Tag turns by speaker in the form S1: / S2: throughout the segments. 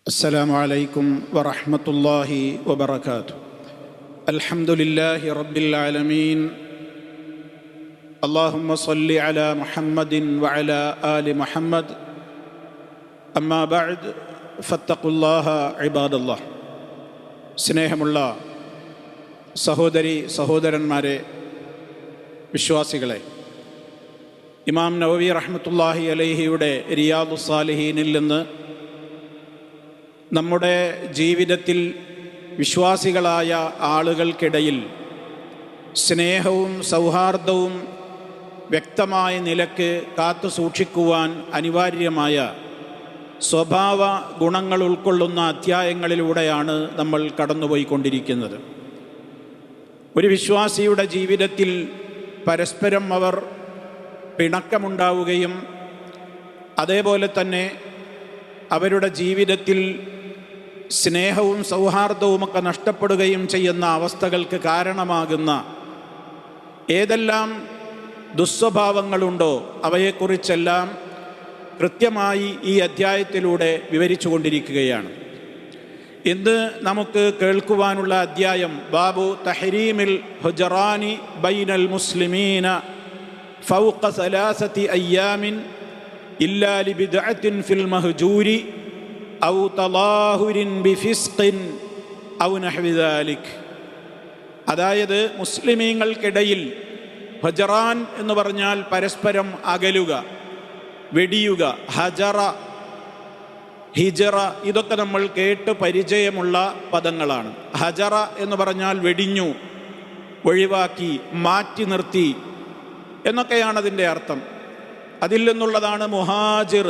S1: السلام عليكم ورحمة الله وبركاته. الحمد لله رب العالمين. اللهم صل على محمد وعلى آل محمد. أما بعد فاتقوا الله عباد الله. സ്നേഹമുള്ള സഹോദരന്മാരെ, വിശ്വാസികളെ, ഇമാം നവവി റഹ്മത്തുള്ളാഹി അലൈഹിയുടെ റിയാദുസ് സാലിഹീനിൽ നിന്ന് നമ്മുടെ ജീവിതത്തിൽ വിശ്വാസികളായ ആളുകൾക്കിടയിൽ സ്നേഹവും സൗഹാർദ്ദവും വ്യക്തമായ നിലക്ക് കാത്തു സൂക്ഷിക്കുവാൻ അനിവാര്യമായ സ്വഭാവ ഗുണങ്ങൾ ഉൾക്കൊള്ളുന്ന അധ്യായങ്ങളിലൂടെയാണ് നമ്മൾ കടന്നുപോയിക്കൊണ്ടിരിക്കുന്നത്. ഒരു വിശ്വാസിയുടെ ജീവിതത്തിൽ പരസ്പരം അവർ പിണക്കമുണ്ടാവുകയും അതേപോലെ തന്നെ അവരുടെ ജീവിതത്തിൽ സ്നേഹവും സൗഹാർദ്ദവുമൊക്കെ നഷ്ടപ്പെടുകയും ചെയ്യുന്ന അവസ്ഥകൾക്ക് കാരണമാകുന്ന ഏതെല്ലാം ദുസ്വഭാവങ്ങളുണ്ടോ അവയെക്കുറിച്ചെല്ലാം കൃത്യമായി ഈ അധ്യായത്തിലൂടെ വിവരിച്ചു കൊണ്ടിരിക്കുകയാണ്. ഇന്ന് നമുക്ക് കേൾക്കുവാനുള്ള അധ്യായം ബാബു തഹരീമിൽ ഹുജറാനി ബൈനൽ മുസ്ലിമീന ഫൗഖ സലാസതി അയ്യാമിൻ ഇല്ലാ ലിബിദ്അത്തിൻ ഫിൽ മഹ്ജൂരി ഔ തലാഹുരിൻ ബിഫിസ്ഖിൻ ഔ നഹ്വി ദാലിക്. അതായത് മുസ്ലിമീങ്ങൾക്കിടയിൽ ഹജറാൻ എന്ന് പറഞ്ഞാൽ പരസ്പരം അകലുക, വെടിയുക. ഹജറ, ഹിജറ, ഇതൊക്കെ നമ്മൾ കേട്ട് പരിചയമുള്ള പദങ്ങളാണ്. ഹജറ എന്ന് പറഞ്ഞാൽ വെടിഞ്ഞു, ഒഴിവാക്കി, മാറ്റി നിർത്തി എന്നൊക്കെയാണ് അതിൻ്റെ അർത്ഥം. അതിൽ നിന്നുള്ളതാണ് മുഹാജിർ.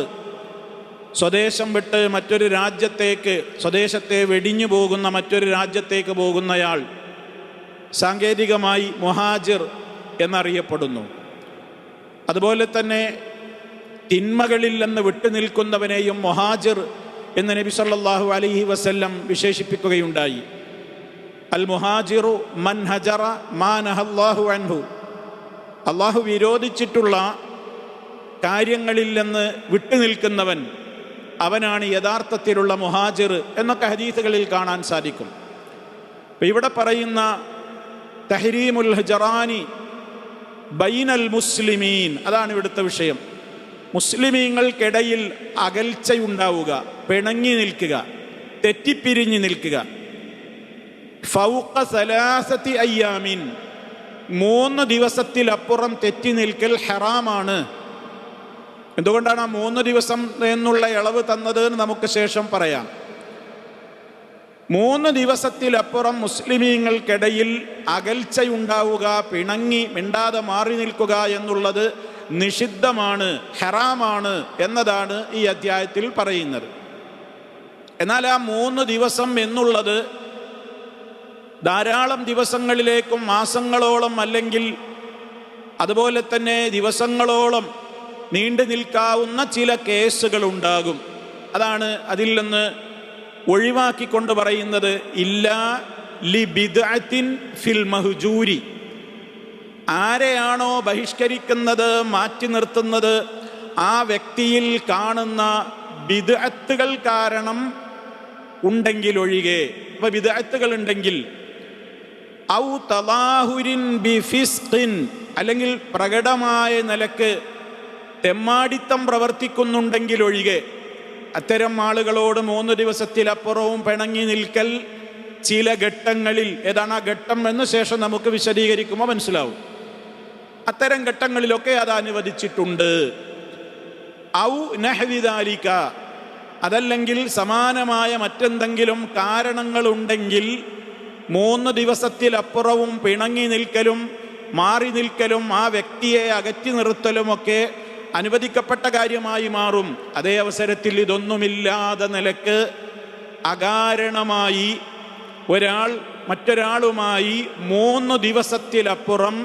S1: സ്വദേശം വിട്ട് മറ്റൊരു രാജ്യത്തേക്ക്, സ്വദേശത്തെ വെടിഞ്ഞു പോകുന്ന മറ്റൊരു രാജ്യത്തേക്ക് പോകുന്നയാൾ സാങ്കേതികമായി മുഹാജിർ എന്നറിയപ്പെടുന്നു. അതുപോലെ തന്നെ തിന്മകളിൽ നിന്ന് വിട്ടുനിൽക്കുന്നവനെയും മുഹാജിർ എന്ന് നബി സല്ലല്ലാഹു അലൈഹി വസല്ലം വിശേഷിപ്പിക്കുകയുണ്ടായി. അൽ മുഹാജിറു മൻ ഹജറ മാ നഹല്ലാഹു അൻഹു. അള്ളാഹു വിരോധിച്ചിട്ടുള്ള കാര്യങ്ങളിൽ നിന്ന് വിട്ടുനിൽക്കുന്നവൻ, അവനാണ് യഥാർത്ഥത്തിലുള്ള മുഹാജിർ എന്നൊക്കെ ഹദീസുകളിൽ കാണാൻ സാധിക്കും. അപ്പം ഇവിടെ പറയുന്ന തഹരീമുൽ ഹജറാനി ബൈനൽ മുസ്ലിമീൻ, അതാണ് ഇവിടുത്തെ വിഷയം. മുസ്ലിമീങ്ങൾക്കിടയിൽ അകൽച്ചയുണ്ടാവുക, പിണങ്ങി നിൽക്കുക, തെറ്റിപ്പിരിഞ്ഞ് നിൽക്കുക. ഫൗഖ സലാസതി അയ്യാമിൻ, 3 ദിവസത്തിലപ്പുറം തെറ്റി നിൽക്കൽ ഹറാമാണ്. എന്തുകൊണ്ടാണ് ആ 3 ദിവസം എന്നുള്ള ഇളവ് തന്നത് എന്ന് നമുക്ക് ശേഷം പറയാം. 3 ദിവസത്തിലപ്പുറം മുസ്ലിമീങ്ങൾക്കിടയിൽ അകൽച്ചയുണ്ടാവുക, പിണങ്ങി മിണ്ടാതെ മാറി നിൽക്കുക എന്നുള്ളത് നിഷിദ്ധമാണ്, ഹറാമാണ് എന്നതാണ് ഈ അധ്യായത്തിൽ പറയുന്നത്. എന്നാൽ ആ 3 ദിവസം എന്നുള്ളത് ധാരാളം ദിവസങ്ങളിലേക്കും മാസങ്ങളോളം അല്ലെങ്കിൽ അതുപോലെ തന്നെ ദിവസങ്ങളോളം നീണ്ടു നിൽക്കാവുന്ന ചില കേസുകൾ ഉണ്ടാകും. അതാണ് അതിൽ നിന്ന് ഒഴിവാക്കിക്കൊണ്ട് പറയുന്നത് ഇല്ലാ ലിബിദ്അത്തിൻ ഫിൽ മഹ്ജൂരി. ആരെയാണോ ബഹിഷ്കരിക്കുന്നത്, മാറ്റി നിർത്തുന്നത്, ആ വ്യക്തിയിൽ കാണുന്ന ബിദ്അത്തുകൾ കാരണം ഉണ്ടെങ്കിൽ ഒഴികെ. അപ്പോൾ ബിദ്അത്തുകൾ ഉണ്ടെങ്കിൽ ഔ തലാഹുരിൻ ബിഫിസ്ഖിൻ, അല്ലെങ്കിൽ പ്രകടമായ നിലക്ക് തെമ്മാടിത്തം പ്രവർത്തിക്കുന്നുണ്ടെങ്കിൽ ഒഴികെ. അത്തരം ആളുകളോട് 3 ദിവസത്തിലപ്പുറവും പിണങ്ങി നിൽക്കൽ ചില ഘട്ടങ്ങളിൽ, ഏതാണ് ആ ഘട്ടം എന്ന് ശേഷം നമുക്ക് വിശദീകരിക്കുമ്പോൾ മനസ്സിലാവും. അത്തരം ഘട്ടങ്ങളിലൊക്കെ അത് അനുവദിച്ചിട്ടുണ്ട്. ഔ നഹ്വി ദാലിക, അതല്ലെങ്കിൽ സമാനമായ മറ്റെന്തെങ്കിലും കാരണങ്ങളുണ്ടെങ്കിൽ 3 ദിവസത്തിലപ്പുറവും പിണങ്ങി നിൽക്കലും മാറി നിൽക്കലും ആ വ്യക്തിയെ അകറ്റി നിർത്തലുമൊക്കെ അനുവദിക്കപ്പെട്ട കാര്യമായി മാറും. അതേ അവസരത്തിൽ ഇതൊന്നുമില്ലാതെ നിലക്ക് അകാരണമായി ഒരാൾ മറ്റൊരാളുമായി 3 ദിവസത്തിലപ്പുറം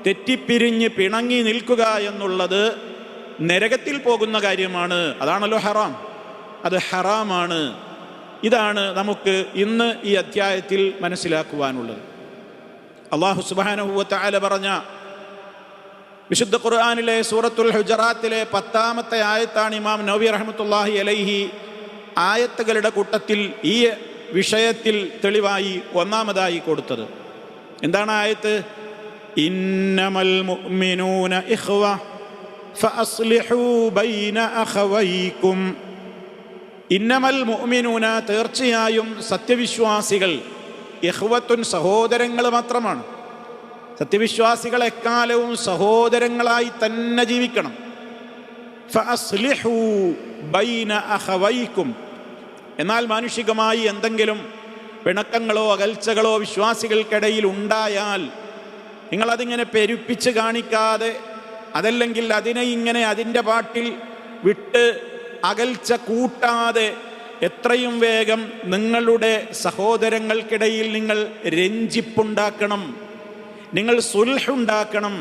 S1: തെറ്റിപ്പിരിഞ്ഞ് പിണങ്ങി നിൽക്കുക എന്നുള്ളത് നരകത്തിൽ പോകുന്ന കാര്യമാണ്. അതാണല്ലോ ഹറാം, അത് ഹറാമാണ്. ഇതാണ് നമുക്ക് ഇന്ന് ഈ അധ്യായത്തിൽ മനസ്സിലാക്കുവാനുള്ളത്. അല്ലാഹു സുബ്ഹാനഹു വ തആല പറഞ്ഞ വിശുദ്ധ ഖുർആനിലെ സൂറത്തുൽ ഹുജറാത്തിലെ 10-ാമത്തെ ആയത്താണ് ഇമാം നവവി റഹ്മത്തുള്ളാഹി അലൈഹി ആയത്തുകളുടെ കൂട്ടത്തിൽ ഈ വിഷയത്തിൽ തെളിവായി ഒന്നാമതായി കൊടുത്തത് എന്താണ്? ആയത്ത് ഇന്നമൽ മുഅ്മിനൂന ഇഖ്വ ഫഅസ്ലിഹൂ ബൈന അഖവൈകും. ഇന്നമൽ മുഅ്മിനൂന, തീർച്ചയായും സത്യവിശ്വാസികൾ, ഇഖ്വത്തുൻ, സഹോദരങ്ങൾ മാത്രമാണ്. സത്യവിശ്വാസികൾ എക്കാലവും സഹോദരങ്ങളായി തന്നെ ജീവിക്കണം. ഫഅസ്ലിഹൂ ബൈന അഖവൈകും. എന്നാൽ മാനുഷികമായി എന്തെങ്കിലും പിണക്കങ്ങളോ അകൽച്ചകളോ വിശ്വാസികൾക്കിടയിൽ ഉണ്ടായാൽ നിങ്ങളതിങ്ങനെ പെരുപ്പിച്ച് കാണിക്കാതെ, അതല്ലെങ്കിൽ അതിനെ ഇങ്ങനെ അതിൻ്റെ പാട്ടിൽ വിട്ട് അകൽച്ച കൂട്ടാതെ എത്രയും വേഗം നിങ്ങളുടെ സഹോദരങ്ങൾക്കിടയിൽ നിങ്ങൾ രഞ്ജിപ്പുണ്ടാക്കണം, നിങ്ങൾ സുൽഹുണ്ടാക്കണം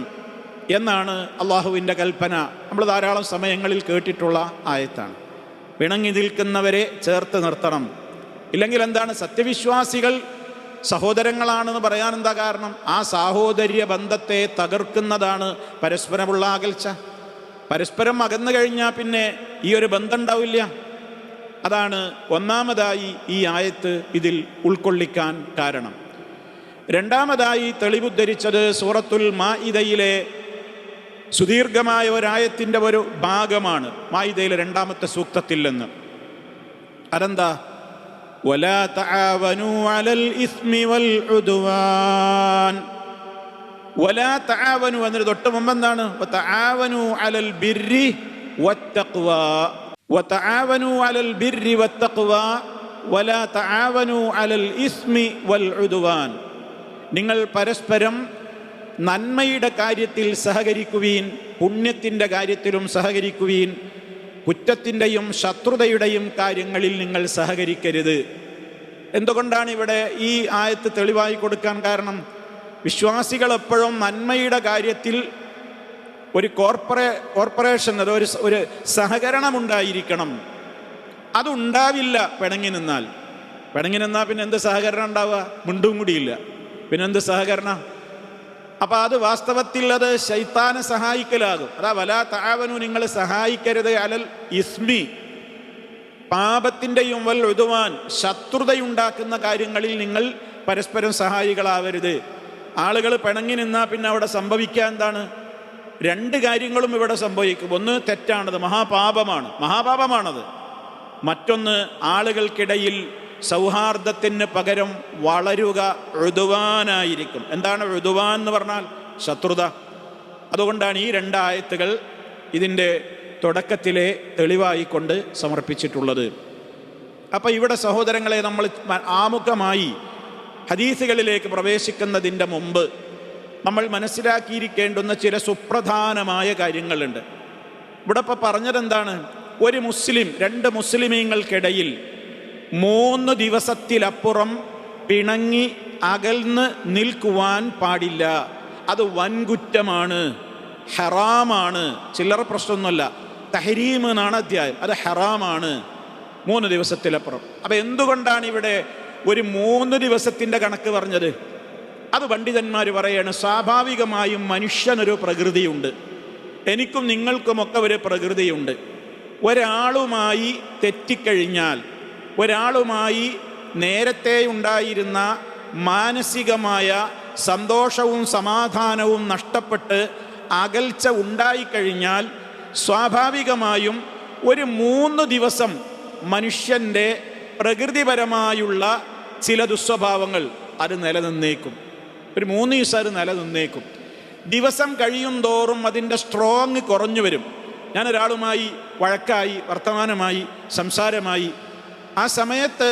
S1: എന്നാണ് അള്ളാഹുവിൻ്റെ കൽപ്പന. നമ്മൾ ധാരാളം സമയങ്ങളിൽ കേട്ടിട്ടുള്ള ആയത്താണ്. പിണങ്ങി നിൽക്കുന്നവരെ ചേർത്ത് നിർത്തണം. ഇല്ലെങ്കിൽ എന്താണ്? സത്യവിശ്വാസികൾ സഹോദരങ്ങളാണെന്ന് പറയാൻ എന്താ കാരണം? ആ സാഹോദര്യ ബന്ധത്തെ തകർക്കുന്നതാണ് പരസ്പരമുള്ള അകൽച്ച. പരസ്പരം അകന്നു കഴിഞ്ഞാൽ പിന്നെ ഈ ഒരു ബന്ധം ഉണ്ടാവില്ല. അതാണ് ഒന്നാമതായി ഈ ആയത്ത് ഇതിൽ ഉൾക്കൊള്ളിക്കാൻ കാരണം. രണ്ടാമതായി തെളിവുദ്ധരിച്ചത് സൂറത്തുൽ മാഇദയിലെ സുദീർഘമായ ഒരായത്തിൻ്റെ ഒരു ഭാഗമാണ്. മാഇദയിലെ 2-ാമത്തെ സൂക്തത്തിൽ നിന്ന്. അതെന്താ? വലാ തആവനൂ അലൽ ഇസ്മി വൽ ഉദ്വാൻ. വലാ തആവനൂ എന്നതിന് തൊട്ട് മുമ്പ് എന്താണ്? വതആവനൂ അലൽ ബിർരി വത്തഖ്വാ. വതആവനൂ അലൽ ബിർരി വത്തഖ്വാ വലാ തആവനൂ അലൽ ഇസ്മി വൽ ഉദ്വാൻ. നിങ്ങൾ പരസ്പരം നന്മയുടെ കാര്യത്തിൽ സഹകരിക്കുവീൻ, പുണ്യത്തിൻ്റെ കാര്യത്തിലും സഹകരിക്കുവീൻ, കുറ്റത്തിൻ്റെയും ശത്രുതയുടെയും കാര്യങ്ങളിൽ നിങ്ങൾ സഹകരിക്കരുത്. എന്തുകൊണ്ടാണ് ഇവിടെ ഈ ആയത്ത് തെളിവായി കൊടുക്കാൻ കാരണം? വിശ്വാസികൾ എപ്പോഴും നന്മയുടെ കാര്യത്തിൽ ഒരു കോർപ്പറേഷൻ, ഒരു സഹകരണമുണ്ടായിരിക്കണം. അതുണ്ടാവില്ല പിണങ്ങി നിന്നാൽ. പിണങ്ങി നിന്നാൽ പിന്നെ എന്ത് സഹകരണം ഉണ്ടാവുക? മുണ്ടും കൂടിയില്ല, പിന്നെന്ത് സഹകരണം? അപ്പം അത് വാസ്തവത്തിൽ അത് ശൈത്താനെ സഹായിക്കലാകും. അതാ വലാ തആവനു, നിങ്ങൾ സഹായിക്കരുത്, അലൽ ഇസ്മി, പാപത്തിൻ്റെയും വൽ ഉദ്വാൻ, ശത്രുതയുണ്ടാക്കുന്ന കാര്യങ്ങളിൽ നിങ്ങൾ പരസ്പരം സഹായികളാവരുത്. ആളുകൾ പിണങ്ങി നിന്നാൽ പിന്നെ അവിടെ സംഭവിക്കുക എന്താണ്? 2 കാര്യങ്ങളും ഇവിടെ സംഭവിക്കും. ഒന്ന്, തെറ്റാണത്, മഹാപാപമാണത്. മറ്റൊന്ന്, ആളുകൾക്കിടയിൽ സൗഹാർദ്ദത്തിന് പകരം വളരുക ഉദ്വാനായിരിക്കും. എന്താണ് ഉദ്വാൻ എന്ന് പറഞ്ഞാൽ? ശത്രുത. അതുകൊണ്ടാണ് ഈ 2 ആയത്തുകൾ ഇതിൻ്റെ തുടക്കത്തിലെ തെളിവായിക്കൊണ്ട് സമർപ്പിച്ചിട്ടുള്ളത്. അപ്പം ഇവിടെ സഹോദരങ്ങളെ, നമ്മൾ ആമുഖമായി ഹദീസുകളിലേക്ക് പ്രവേശിക്കുന്നതിൻ്റെ മുമ്പ് നമ്മൾ മനസ്സിലാക്കിയിരിക്കേണ്ടുന്ന ചില സുപ്രധാനമായ കാര്യങ്ങളുണ്ട്. ഇവിടെ ഇപ്പം പറഞ്ഞതെന്താണ്? ഒരു മുസ്ലിം, 2 മുസ്ലിമീങ്ങൾക്കിടയിൽ 3 ദിവസത്തിലപ്പുറം പിണങ്ങി അകൽന്ന് നിൽക്കുവാൻ പാടില്ല. അത് വൻകുറ്റമാണ്, ഹറാമാണ്. ചില്ലറ പ്രശ്നമൊന്നുമല്ല. തഹരീം എന്നാണ് അധ്യായം. അത് ഹറാമാണ്, 3 ദിവസത്തിലപ്പുറം. അപ്പം എന്തുകൊണ്ടാണ് ഇവിടെ ഒരു 3 ദിവസത്തിൻ്റെ കണക്ക് പറഞ്ഞത്? അത് പണ്ഡിതന്മാർ പറയാണ്, സ്വാഭാവികമായും മനുഷ്യനൊരു പ്രകൃതിയുണ്ട്, എനിക്കും നിങ്ങൾക്കുമൊക്കെ ഒരു പ്രകൃതിയുണ്ട്. ഒരാളുമായി തെറ്റിക്കഴിഞ്ഞാൽ, ഒരാളുമായി നേരത്തെ ഉണ്ടായിരുന്ന മാനസികമായ സന്തോഷവും സമാധാനവും നഷ്ടപ്പെട്ട് അകൽച്ച ഉണ്ടായിക്കഴിഞ്ഞാൽ സ്വാഭാവികമായും ഒരു 3 ദിവസം മനുഷ്യൻ്റെ പ്രകൃതിപരമായുള്ള ചില ദുസ്വഭാവങ്ങൾ അത് നിലനിന്നേക്കും. ഒരു 3 ദിവസം അത് നിലനിന്നേക്കും. ദിവസം കഴിയും തോറും അതിൻ്റെ സ്ട്രോങ് കുറഞ്ഞു വരും. ഞാനൊരാളുമായി വഴക്കായി, വർത്തമാനമായി, സംസാരമായി, ആ സമയത്ത്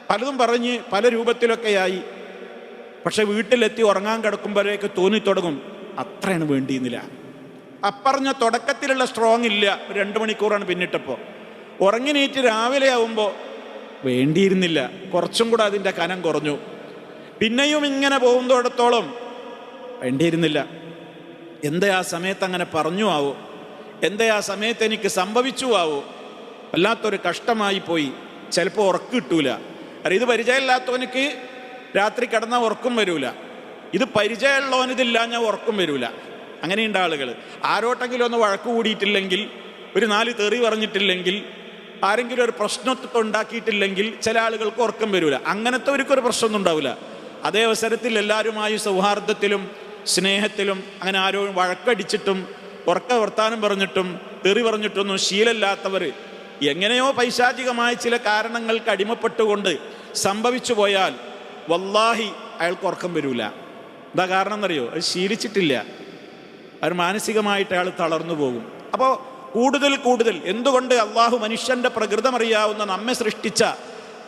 S1: പലതും പറഞ്ഞ് പല രൂപത്തിലൊക്കെയായി. പക്ഷെ വീട്ടിലെത്തി ഉറങ്ങാൻ കിടക്കുമ്പോഴേക്ക് തോന്നിത്തുടങ്ങും അത്രയാണ് വേണ്ടിയിരുന്നില്ല. അപ്പറഞ്ഞ തുടക്കത്തിലുള്ള സ്ട്രോങ് ഇല്ല. ഒരു 2 മണിക്കൂറാണ് പിന്നിട്ടപ്പോൾ. ഉറങ്ങിനീറ്റ് രാവിലെ ആവുമ്പോൾ വേണ്ടിയിരുന്നില്ല, കുറച്ചും കൂടെ അതിൻ്റെ കനം കുറഞ്ഞു. പിന്നെയും ഇങ്ങനെ പോകുന്നിടത്തോളം വേണ്ടിയിരുന്നില്ല. എന്തേ ആ സമയത്ത് അങ്ങനെ പറഞ്ഞു ആവോ, എന്തേ ആ സമയത്ത് എനിക്ക് സംഭവിച്ചു ആവോ, വല്ലാത്തൊരു കഷ്ടമായി പോയി. ചിലപ്പോൾ ഉറക്കം കിട്ടൂല. കാരണം ഇത് പരിചയമില്ലാത്തവനക്ക് രാത്രി കിടന്നാൽ ഉറക്കം വരൂല. ഇത് പരിചയമുള്ളവനിതില്ല, ഞാൻ ഉറക്കം വരൂല. അങ്ങനെയുണ്ട് ആളുകൾ. ആരോട്ടെങ്കിലും ഒന്ന് വഴക്ക് കൂടിയിട്ടില്ലെങ്കിൽ, ഒരു 4 തെറി പറഞ്ഞിട്ടില്ലെങ്കിൽ ആരെങ്കിലും ഒരു പ്രശ്നമൊക്കെ ഉണ്ടാക്കിയിട്ടില്ലെങ്കിൽ ചില ആളുകൾക്ക് ഉറക്കം വരില്ല. അങ്ങനത്തെ അവർക്കൊരു പ്രശ്നമൊന്നും ഉണ്ടാവില്ല. അതേ അവസരത്തിൽ എല്ലാവരുമായി സൗഹാർദ്ദത്തിലും സ്നേഹത്തിലും അങ്ങനെ ആരും വഴക്കടിച്ചിട്ടും ഉറക്ക വർത്താനം പറഞ്ഞിട്ടും തെറി പറഞ്ഞിട്ടൊന്നും ശീലമില്ലാത്തവർ എങ്ങനെയോ പൈശാചികമായ ചില കാരണങ്ങൾക്ക് അടിമപ്പെട്ടുകൊണ്ട് സംഭവിച്ചു പോയാൽ വല്ലാഹി അയാൾക്ക് ഉറക്കം വരില്ല. എന്താ കാരണം എന്നറിയോ? അത് ശീലിച്ചിട്ടില്ല. അവർ മാനസികമായിട്ട് അയാൾ തളർന്നു പോകും. അപ്പോൾ കൂടുതൽ എന്തുകൊണ്ട് അള്ളാഹു മനുഷ്യൻ്റെ പ്രകൃതമറിയാവുന്ന നമ്മെ സൃഷ്ടിച്ച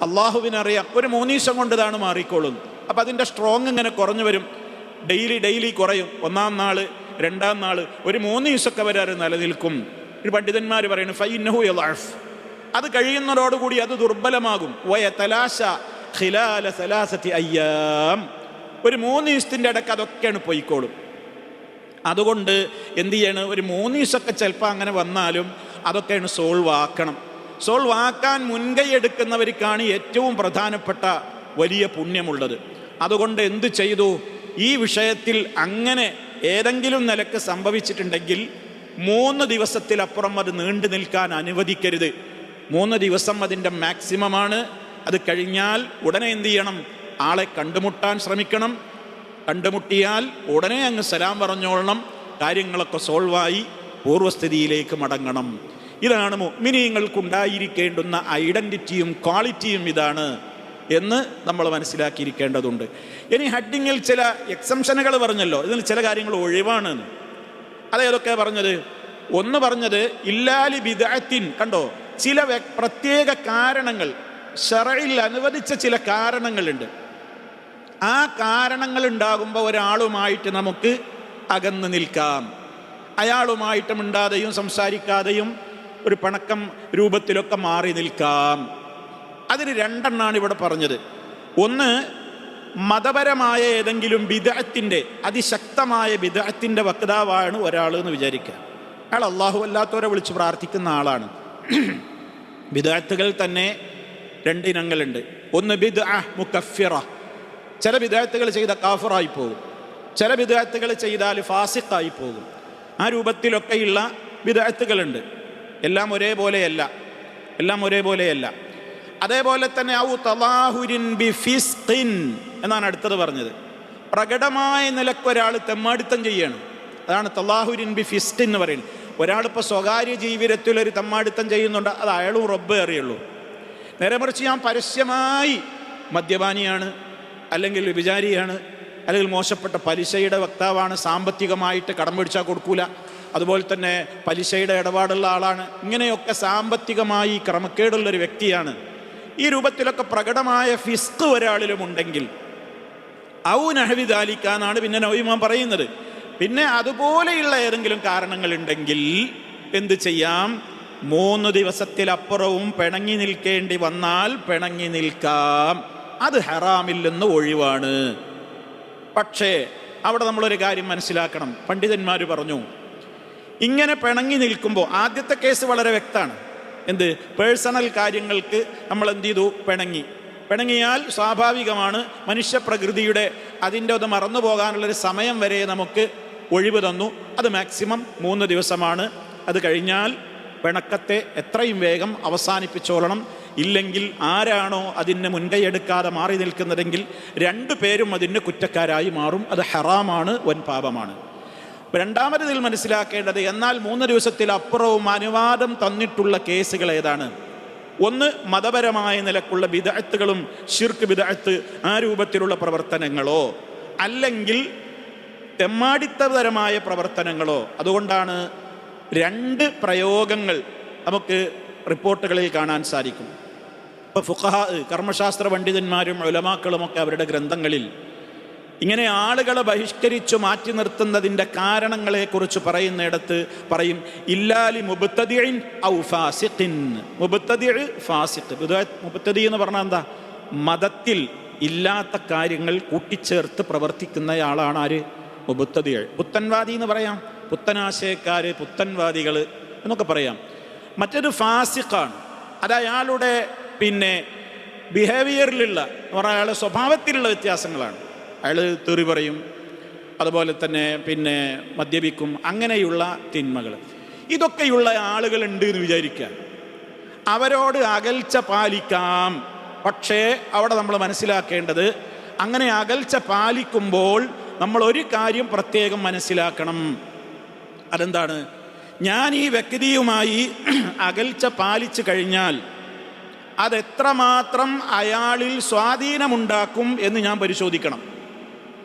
S1: അള്ളാഹുവിനറിയാം ഒരു 3 ദിവസം കൊണ്ട് ഇതാണ് മാറിക്കോളും. അപ്പം അതിൻ്റെ സ്ട്രോങ് ഇങ്ങനെ കുറഞ്ഞു വരും. ഡെയിലി കുറയും. 1-ാം നാൾ 2-ാം നാൾ ഒരു 3 ദിവസമൊക്കെ വരെ അത് നിലനിൽക്കും. ഒരു പണ്ഡിതന്മാർ പറയുന്നു ഫൈന്നഹു യളഅഫ്, അത് കഴിയുന്നതോടുകൂടി അത് ദുർബലമാകും. വയതലാശ ഖിലാല സലാസതി അയ്യാം, ഒരു 3 ദിവസത്തിൻ്റെ ഇടയ്ക്ക് അതൊക്കെയാണ് പോയിക്കോളും. അതുകൊണ്ട് എന്ത് ചെയ്യണം? ഒരു 3 ദിവസമൊക്കെ ചിലപ്പോൾ അങ്ങനെ വന്നാലും അതൊക്കെയാണ് സോൾവ് ആക്കണം. സോൾവ് ആക്കാൻ മുൻകൈ എടുക്കുന്നവർക്കാണ് ഏറ്റവും പ്രധാനപ്പെട്ട വലിയ പുണ്യമുള്ളത്. അതുകൊണ്ട് എന്ത് ചെയ്തു? ഈ വിഷയത്തിൽ അങ്ങനെ ഏതെങ്കിലും നിലക്ക് സംഭവിച്ചിട്ടുണ്ടെങ്കിൽ 3 ദിവസത്തിലപ്പുറം അത് നീണ്ടു നിൽക്കാൻ അനുവദിക്കരുത്. 3 ദിവസം അതിൻ്റെ മാക്സിമമാണ്. അത് കഴിഞ്ഞാൽ ഉടനെ എന്ത് ചെയ്യണം? ആളെ കണ്ടുമുട്ടാൻ ശ്രമിക്കണം. കണ്ടുമുട്ടിയാൽ ഉടനെ അങ്ങ് സലാം പറഞ്ഞോളണം. കാര്യങ്ങളൊക്കെ സോൾവായി പൂർവ്വസ്ഥിതിയിലേക്ക് മടങ്ങണം. ഇതാണ് മുഅ്മിനീങ്ങൾക്കുണ്ടായിരിക്കേണ്ടുന്ന ഐഡൻറ്റിറ്റിയും ക്വാളിറ്റിയും ഇതാണ് എന്ന് നമ്മൾ മനസ്സിലാക്കിയിരിക്കേണ്ടതുണ്ട്. ഇനി ഹഡ്ഡിങ്ങിൽ ചില എക്സംഷനുകൾ പറഞ്ഞല്ലോ, ഇതിൽ ചില കാര്യങ്ങൾ ഒഴിവാണ്. അതേതൊക്കെ പറഞ്ഞത്? ഒന്ന് പറഞ്ഞത് ഇല്ലാലി ബിദ്അത്തിൻ, കണ്ടോ, ചില പ്രത്യേക കാരണങ്ങൾ ശറഇൽ അനുവദിച്ച ചില കാരണങ്ങളുണ്ട്. ആ കാരണങ്ങൾ ഉണ്ടാകുമ്പോൾ ഒരാളുമായിട്ട് നമുക്ക് അകന്ന് നിൽക്കാം. അയാളുമായിട്ട് മിണ്ടാതെയും സംസാരിക്കാതെയും ഒരു പിണക്കം രൂപത്തിലൊക്കെ മാറി നിൽക്കാം. അതിന് 2 എണ്ണമാണ് ഇവിടെ പറഞ്ഞത്. ഒന്ന്, മതപരമായ ഏതെങ്കിലും ബിദ്അത്തിന്റെ അതിശക്തമായ ബിദ്അത്തിന്റെ വക്താവാണ് ഒരാൾ എന്ന് വിചാരിക്കുക. അയാൾ അള്ളാഹു അല്ലാത്തവരെ വിളിച്ച് പ്രാർത്ഥിക്കുന്ന ആളാണ്. ബിദ്അത്തുകൾ തന്നെ 2 ഇനങ്ങളുണ്ട്. ഒന്ന് ബിദ്അ മുകഫിറ, ചില ബിദ്അത്തുകൾ ചെയ്ത കാഫിറായി പോകും. ചില ബിദ്അത്തുകൾ ചെയ്താൽ ഫാസിഖായി പോകും. ആ രൂപത്തിലൊക്കെയുള്ള ബിദ്അത്തുകളുണ്ട്. എല്ലാം ഒരേപോലെയല്ല. അതേപോലെ തന്നെ ഔ തലാഹുരിൻ ബിഫിസ്ഖിൻ എന്നാണ് അടുത്തത് പറഞ്ഞത്. പ്രകടമായ നിലക്കൊരാൾ തെമ്മാടിത്തം ചെയ്യാണ്. അതാണ് തലാഹുരിൻ ബിഫിസ്ഖിൻ എന്ന് പറയുന്നത്. ഒരാളിപ്പോൾ സ്വകാര്യ ജീവിതത്തിൽ ഒരു തെമ്മാടിത്തം ചെയ്യുന്നുണ്ട്, അത് അയാളും റബ്ബേ അറിയുള്ളൂ. നേരെ മറിച്ച് ഞാൻ പരസ്യമായി മദ്യപാനിയാണ്, അല്ലെങ്കിൽ വിചാരിയാണ്, അല്ലെങ്കിൽ മോശപ്പെട്ട പലിശയുടെ വക്താവാണ്, സാമ്പത്തികമായിട്ട് കടം പിടിച്ചാൽ കൊടുക്കൂല, അതുപോലെ തന്നെ പലിശയുടെ ഇടപാടുള്ള ആളാണ്, ഇങ്ങനെയൊക്കെ സാമ്പത്തികമായി ക്രമക്കേടുള്ളൊരു വ്യക്തിയാണ്, ഈ രൂപത്തിലൊക്കെ പ്രകടമായ ഫിസ്ഖ് ഒരാളിലും ഉണ്ടെങ്കിൽ ഔ നഹ്വി ദാലിക എന്നാണ് പിന്നെ നബിമാൻ പറയുന്നത്. പിന്നെ അതുപോലെയുള്ള ഏതെങ്കിലും കാരണങ്ങളുണ്ടെങ്കിൽ എന്ത് ചെയ്യാം? 3 ദിവസത്തിലപ്പുറവും പിണങ്ങി നിൽക്കേണ്ടി വന്നാൽ പിണങ്ങി നിൽക്കാം. അത് ഹറാമില്ലെന്ന് ഒഴിവാണ്. പക്ഷേ അവിടെ നമ്മളൊരു കാര്യം മനസ്സിലാക്കണം. പണ്ഡിതന്മാർ പറഞ്ഞു, ഇങ്ങനെ പിണങ്ങി നിൽക്കുമ്പോൾ ആദ്യത്തെ കേസ് വളരെ വ്യക്തമാണ്. എന്ത്? പേഴ്സണൽ കാര്യങ്ങൾക്ക് നമ്മൾ എന്ത് ചെയ്തു? പിണങ്ങിയാൽ സ്വാഭാവികമാണ്, മനുഷ്യപ്രകൃതിയുടെ അതിൻ്റെ ഒന്ന് മറന്നു പോകാനുള്ളൊരു സമയം വരെ നമുക്ക് ഒഴിവ് തന്നു. അത് മാക്സിമം 3 ദിവസമാണ്. അത് കഴിഞ്ഞാൽ പിണക്കത്തെ എത്രയും വേഗം അവസാനിപ്പിച്ചോളണം. ഇല്ലെങ്കിൽ ആരാണോ അതിന് മുൻകൈയെടുക്കാതെ മാറി നിൽക്കുന്നതെങ്കിൽ 2 പേരും അതിന് കുറ്റക്കാരായി മാറും. അത് ഹറാമാണ്, വൻ പാപമാണ്. രണ്ടാമത് ഇതിൽ മനസ്സിലാക്കേണ്ടത്, എന്നാൽ 3 ദിവസത്തിലപ്പുറവും അനുവാദം തന്നിട്ടുള്ള കേസുകൾ ഏതാണ്? ഒന്ന്, മതപരമായ നിലക്കുള്ള ബിദ്അത്തുകളും ശിർക്ക് ബിദ്അത്ത് ആ രൂപത്തിലുള്ള പ്രവർത്തനങ്ങളോ, അല്ലെങ്കിൽ തെമ്മാടിത്തപരമായ പ്രവർത്തനങ്ങളോ. അതുകൊണ്ടാണ് 2 പ്രയോഗങ്ങൾ നമുക്ക് റിപ്പോർട്ടുകളിൽ കാണാൻ സാധിക്കും. ഇപ്പോൾ ഫുഖഹാ, കർമ്മശാസ്ത്ര പണ്ഡിതന്മാരും ഉലമാക്കളുമൊക്കെ അവരുടെ ഗ്രന്ഥങ്ങളിൽ ഇങ്ങനെ ആളുകളെ ബഹിഷ്കരിച്ചു മാറ്റി നിർത്തുന്നതിൻ്റെ കാരണങ്ങളെക്കുറിച്ച് പറയുന്നിടത്ത് പറയും ഇല്ലാലി മുബ്തദിഇൻ ഔ ഫാസിഖിൻ. മുബ്തദിഇ, ഫാസിഖ്. മുബ്തദി എന്ന് പറഞ്ഞാൽ എന്താ? മതത്തിൽ ഇല്ലാത്ത കാര്യങ്ങൾ കൂട്ടിച്ചേർത്ത് പ്രവർത്തിക്കുന്നയാളാണ് ആര്? മുബ്തദിഇ. പുത്തൻവാദി എന്ന് പറയാം, പുത്തനാശയക്കാർ, പുത്തൻവാദികൾ എന്നൊക്കെ പറയാം. മറ്റൊരു ഫാസിഖാണ്. അത് അയാളുടെ ബിഹേവിയറിലുള്ള, അയാളുടെ സ്വഭാവത്തിലുള്ള വ്യത്യാസങ്ങളാണ്. അയാൾ തെറി പറയും, അതുപോലെ തന്നെ മദ്യപിക്കും, അങ്ങനെയുള്ള തിന്മകൾ. ഇതൊക്കെയുള്ള ആളുകളുണ്ട് എന്ന് വിചാരിക്കുക. അവരോട് അകൽച്ച പാലിക്കാം. പക്ഷേ അവിടെ നമ്മൾ മനസ്സിലാക്കേണ്ടത്, അങ്ങനെ അകൽച്ച പാലിക്കുമ്പോൾ നമ്മൾ ഒരു കാര്യം പ്രത്യേകം മനസ്സിലാക്കണം. അതെന്താണ്? ഞാൻ ഈ വ്യക്തിയുമായി അകൽച്ച പാലിച്ചു കഴിഞ്ഞാൽ അതെത്രമാത്രം അയാളിൽ സ്വാധീനമുണ്ടാക്കും എന്ന് ഞാൻ പരിശോധിക്കണം.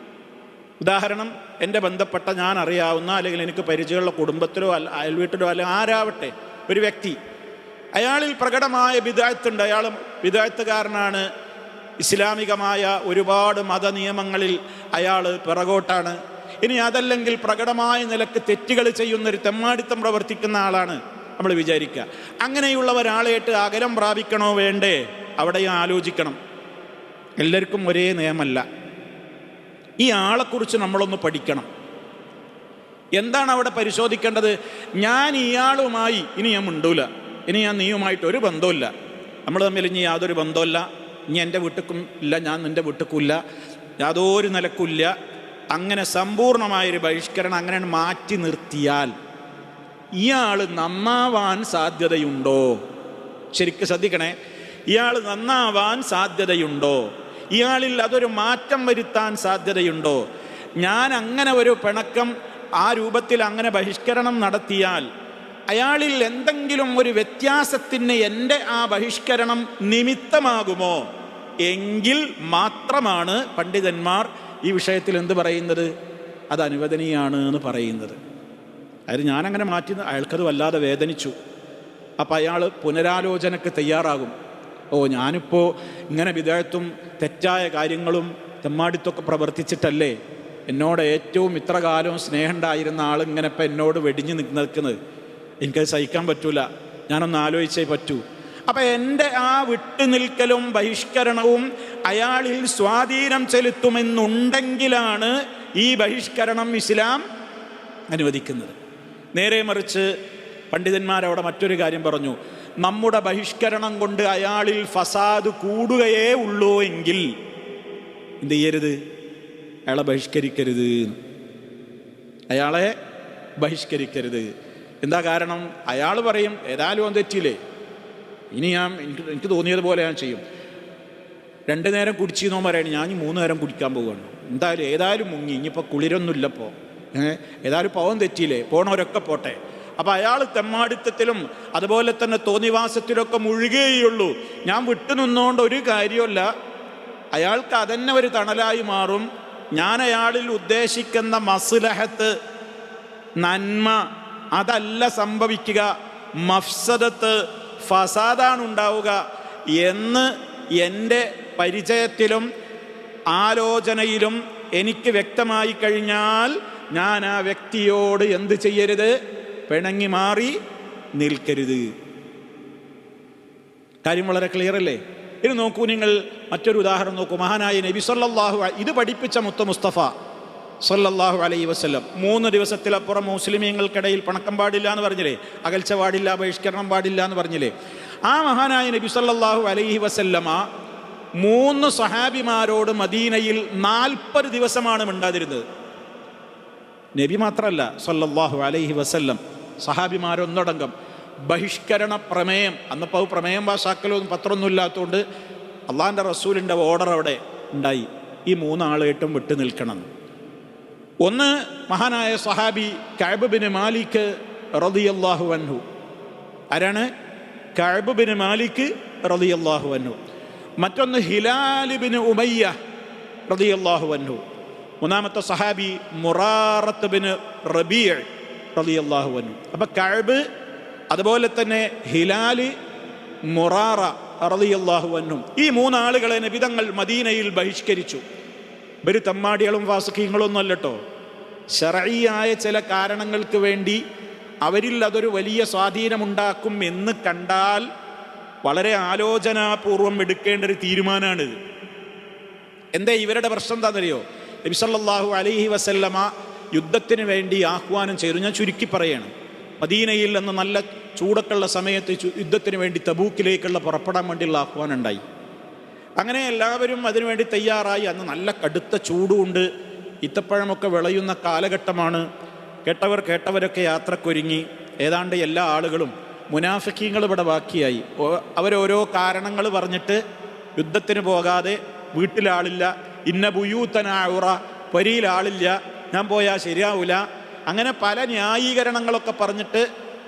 S1: ഉദാഹരണം, എൻ്റെ ബന്ധപ്പെട്ട, ഞാൻ അറിയാവുന്ന അല്ലെങ്കിൽ എനിക്ക് പരിചയമുള്ള കുടുംബത്തിലോ അയൽവീട്ടിലോ അല്ലെങ്കിൽ ആരാവട്ടെ ഒരു വ്യക്തി, അയാളിൽ പ്രകടമായ ബിദ്അത്തുണ്ട്, അയാൾ ബിദ്അത്തുകാരനാണ്, ഇസ്ലാമികമായ ഒരുപാട് മതനിയമങ്ങളിൽ അയാൾ പിറകോട്ടാണ്. ഇനി അതല്ലെങ്കിൽ പ്രകടമായ നിലക്ക് തെറ്റുകൾ ചെയ്യുന്നൊരു തെമ്മാടിത്തം പ്രവർത്തിക്കുന്ന ആളാണ് നമ്മൾ വിചാരിക്കുക. അങ്ങനെയുള്ള ഒരാളായിട്ട് അകലം പ്രാപിക്കണോ വേണ്ടേ? അവിടെയും ആലോചിക്കണം. എല്ലാവർക്കും ഒരേ നിയമമല്ല. ഈ ആളെക്കുറിച്ച് നമ്മളൊന്ന് പഠിക്കണം. എന്താണ് അവിടെ പരിശോധിക്കേണ്ടത്? ഞാൻ ഇയാളുമായി ഇനി ഞാൻ മിണ്ടൂല, ഇനി ഞാൻ നീയുമായിട്ട് ഒരു ബന്ധമില്ല, നമ്മൾ തമ്മിൽ ഇനി യാതൊരു ബന്ധമില്ല, ഇനി എൻ്റെ വീട്ടിലും ഇല്ല, ഞാൻ നിൻ്റെ വീട്ടിലും ഇല്ല, യാതൊരു നിലക്കില്ല, അങ്ങനെ സമ്പൂർണമായൊരു ബഹിഷ്കരണം അങ്ങനെ മാറ്റി നിർത്തിയാൽ ഇയാൾ നന്നാവാൻ സാധ്യതയുണ്ടോ? ശരിക്കും ശ്രദ്ധിക്കണേ. ഇയാൾ നന്നാവാൻ സാധ്യതയുണ്ടോ? ഇയാളിൽ അതൊരു മാറ്റം വരുത്താൻ സാധ്യതയുണ്ടോ? ഞാൻ അങ്ങനെ ഒരു പിണക്കം ആ രൂപത്തിൽ അങ്ങനെ ബഹിഷ്കരണം നടത്തിയാൽ അയാളിൽ എന്തെങ്കിലും ഒരു വ്യത്യാസത്തിന് എൻ്റെ ആ ബഹിഷ്കരണം നിമിത്തമാകുമോ? എങ്കിൽ മാത്രമാണ് പണ്ഡിതന്മാർ ഈ വിഷയത്തിൽ എന്ത് പറയുന്നത്? അത് അനുവദനീയാണ് എന്ന് പറയുന്നത്. അതായത് ഞാനങ്ങനെ മാറ്റി, അയാൾക്കത് വല്ലാതെ വേദനിച്ചു, അപ്പം അയാൾ പുനരാലോചനയ്ക്ക് തയ്യാറാകും. ഓ, ഞാനിപ്പോൾ ഇങ്ങനെ വിദേഹത്തും തെറ്റായ കാര്യങ്ങളും തെമ്മാടിത്തൊക്കെ പ്രവർത്തിച്ചിട്ടല്ലേ എന്നോട് ഏറ്റവും ഇത്ര കാലവും സ്നേഹം ഉണ്ടായിരുന്ന ആളിങ്ങനെ ഇപ്പം എന്നോട് വെടിഞ്ഞ് നിൽക്കുന്നത്, എനിക്കത് സഹിക്കാൻ പറ്റൂല, ഞാനൊന്ന് ആലോചിച്ചേ പറ്റൂ. അപ്പം എൻ്റെ ആ വിട്ടുനിൽക്കലും ബഹിഷ്കരണവും അയാളിൽ സ്വാധീനം ചെലുത്തുമെന്നുണ്ടെങ്കിലാണ് ഈ ബഹിഷ്കരണം ഇസ്ലാം അനുവദിക്കുന്നത്. നേരെ മറിച്ച് പണ്ഡിതന്മാരവിടെ മറ്റൊരു കാര്യം പറഞ്ഞു. നമ്മുടെ ബഹിഷ്കരണം കൊണ്ട് അയാളിൽ ഫസാദ് കൂടുകയേ ഉള്ളൂ എങ്കിൽ എന്ത് ചെയ്യരുത്? അയാളെ ബഹിഷ്കരിക്കരുത്. അയാളെ ബഹിഷ്കരിക്കരുത്. എന്താ കാരണം? അയാൾ പറയും, ഏതായാലും ഒന്ന് തെറ്റിയില്ലേ, ഇനി എനിക്ക് തോന്നിയതുപോലെ ഞാൻ ചെയ്യും. 2 നേരം കുടിച്ചെന്നോ പറയണേ, ഞാൻ 3 നേരം കുടിക്കാൻ പോവുകയാണ്, ഏതായാലും മുങ്ങി, ഇനിയിപ്പോൾ കുളിരൊന്നുമില്ലപ്പോൾ, ഏതായാലും പോകാൻ തെറ്റിയില്ലേ, പോണവരൊക്കെ പോട്ടെ. അപ്പം അയാൾ തെമ്മാടിത്തത്തിലും അതുപോലെ തന്നെ തോന്നിവാസത്തിലൊക്കെ മുഴുകുകയുള്ളൂ. ഞാൻ വിട്ടുനിന്നുകൊണ്ട് ഒരു കാര്യമല്ല, അയാൾക്ക് അതന്നെ ഒരു തണലായി മാറും. ഞാൻ അയാളിൽ ഉദ്ദേശിക്കുന്ന മസ്ലഹത്ത്, നന്മ, അതല്ല സംഭവിക്കുക, മഫ്സദത്ത്, ഫസാദാണ് ഉണ്ടാവുക എന്ന് എൻ്റെ പരിചയത്തിലും ആലോചനയിലും എനിക്ക് വ്യക്തമായി കഴിഞ്ഞാൽ ഞാൻ ആ വ്യക്തിയോട് എന്ത് ചെയ്യരുത്? പിണങ്ങി മാറി നിൽക്കരുത്. കാര്യം വളരെ ക്ലിയർ അല്ലേ? ഇനി നോക്കൂ, നിങ്ങൾ മറ്റൊരു ഉദാഹരണം നോക്കൂ. മഹാനായ നബി സല്ലല്ലാഹു ഇത് പഠിപ്പിച്ച മുത്ത മുസ്തഫ സല്ലല്ലാഹു അലൈഹി വസല്ലം 3 ദിവസത്തിലപ്പുറം മുസ്ലിമീങ്ങൾക്കിടയിൽ പണക്കം പാടില്ല എന്ന് പറഞ്ഞില്ലേ, അകൽച്ച പാടില്ല, ബഹിഷ്കരണം പാടില്ല എന്ന് പറഞ്ഞില്ലേ. ആ മഹാനായ നബി സല്ലല്ലാഹു അലൈഹി വസല്ലമ 3 സഹാബിമാരോട് മദീനയിൽ 40 ദിവസമാണ് മിണ്ടാതിരുന്നത്. നബി മാത്രമല്ല സല്ലല്ലാഹു അലൈഹി വസല്ലം, സഹാബിമാരൊന്നടങ്കം. ബഹിഷ്കരണ പ്രമേയം, അന്നപ്പോൾ പ്രമേയം പാസാക്കലൊന്നും പത്രമൊന്നും ഇല്ലാത്തതുകൊണ്ട് അള്ളാഹിൻ്റെ റസൂലിൻ്റെ ഓർഡർ അവിടെ ഉണ്ടായി, ഈ 3 ആളായിട്ടും വിട്ടു നിൽക്കണം. ഒന്ന് മഹാനായ സഹാബി കഅബ് ബിൻ മാലിക് റളിയല്ലാഹു അൻഹു. ആരാണ്? കഅബ് ബിൻ മാലിക് റളിയല്ലാഹു അൻഹു. മറ്റൊന്ന് ഹിലാൽ ബിൻ ഉമയ്യ റളിയല്ലാഹു അൻഹു. മൂന്നാമത്തെ സഹാബി മുറാറത്ത് ബിൻ റബീഅ് റളിയല്ലാഹു അൻഹു. അപ്പം കഅബ്, അതുപോലെ തന്നെ ഹിലാൽ, മുറാറ റളിയല്ലാഹു അൻഹു, ഈ 3 ആളുകളെ നബിതങ്ങൾ മദീനയിൽ ബഹിഷ്കരിച്ചു. ഇവർ തമ്മാടികളും ഫാസിഖീങ്ങളൊന്നും അല്ലട്ടോ. ശർഈയായ ചില കാരണങ്ങൾക്ക് വേണ്ടി അവരിൽ അതൊരു വലിയ സ്വാധീനമുണ്ടാക്കും എന്ന് കണ്ടാൽ വളരെ ആലോചനാപൂർവം എടുക്കേണ്ട ഒരു തീരുമാനമാണിത്. എന്താ ഇവരുടെ പ്രശ്നം എന്താണെന്നറിയോ? നബി സല്ലല്ലാഹു അലൈഹി വസല്ലമ യുദ്ധത്തിന് വേണ്ടി ആഹ്വാനം ചെയ്തു. ഞാൻ ചുരുക്കി പറയാണ്, മദീനയിൽ നിന്ന് നല്ല ചൂടൊക്കെയുള്ള സമയത്ത് യുദ്ധത്തിന് വേണ്ടി തബൂക്കിലേക്കുള്ള പുറപ്പെടാൻ വേണ്ടിയുള്ള ആഹ്വാനം ഉണ്ടായി. അങ്ങനെ എല്ലാവരും അതിനുവേണ്ടി തയ്യാറായി. അന്ന് നല്ല കടുത്ത ചൂടുണ്ട്, ഈത്തപ്പഴമൊക്കെ വിളയുന്ന കാലഘട്ടമാണ്. കേട്ടവരൊക്കെ യാത്രക്കൊരുങ്ങി. ഏതാണ്ട് എല്ലാ ആളുകളും മുനാഫിക്കീങ്ങൾ ഇവിടെ ബാക്കിയായി. അവരോരോ കാരണങ്ങൾ പറഞ്ഞിട്ട് യുദ്ധത്തിന് പോകാതെ, വീട്ടിലാളില്ല, ഇന്ന ബുയൂത്തനാഉറ, പരിയിലാളില്ല, ഞാൻ പോയാൽ ശരിയാവില്ല, അങ്ങനെ പല ന്യായീകരണങ്ങളൊക്കെ പറഞ്ഞിട്ട്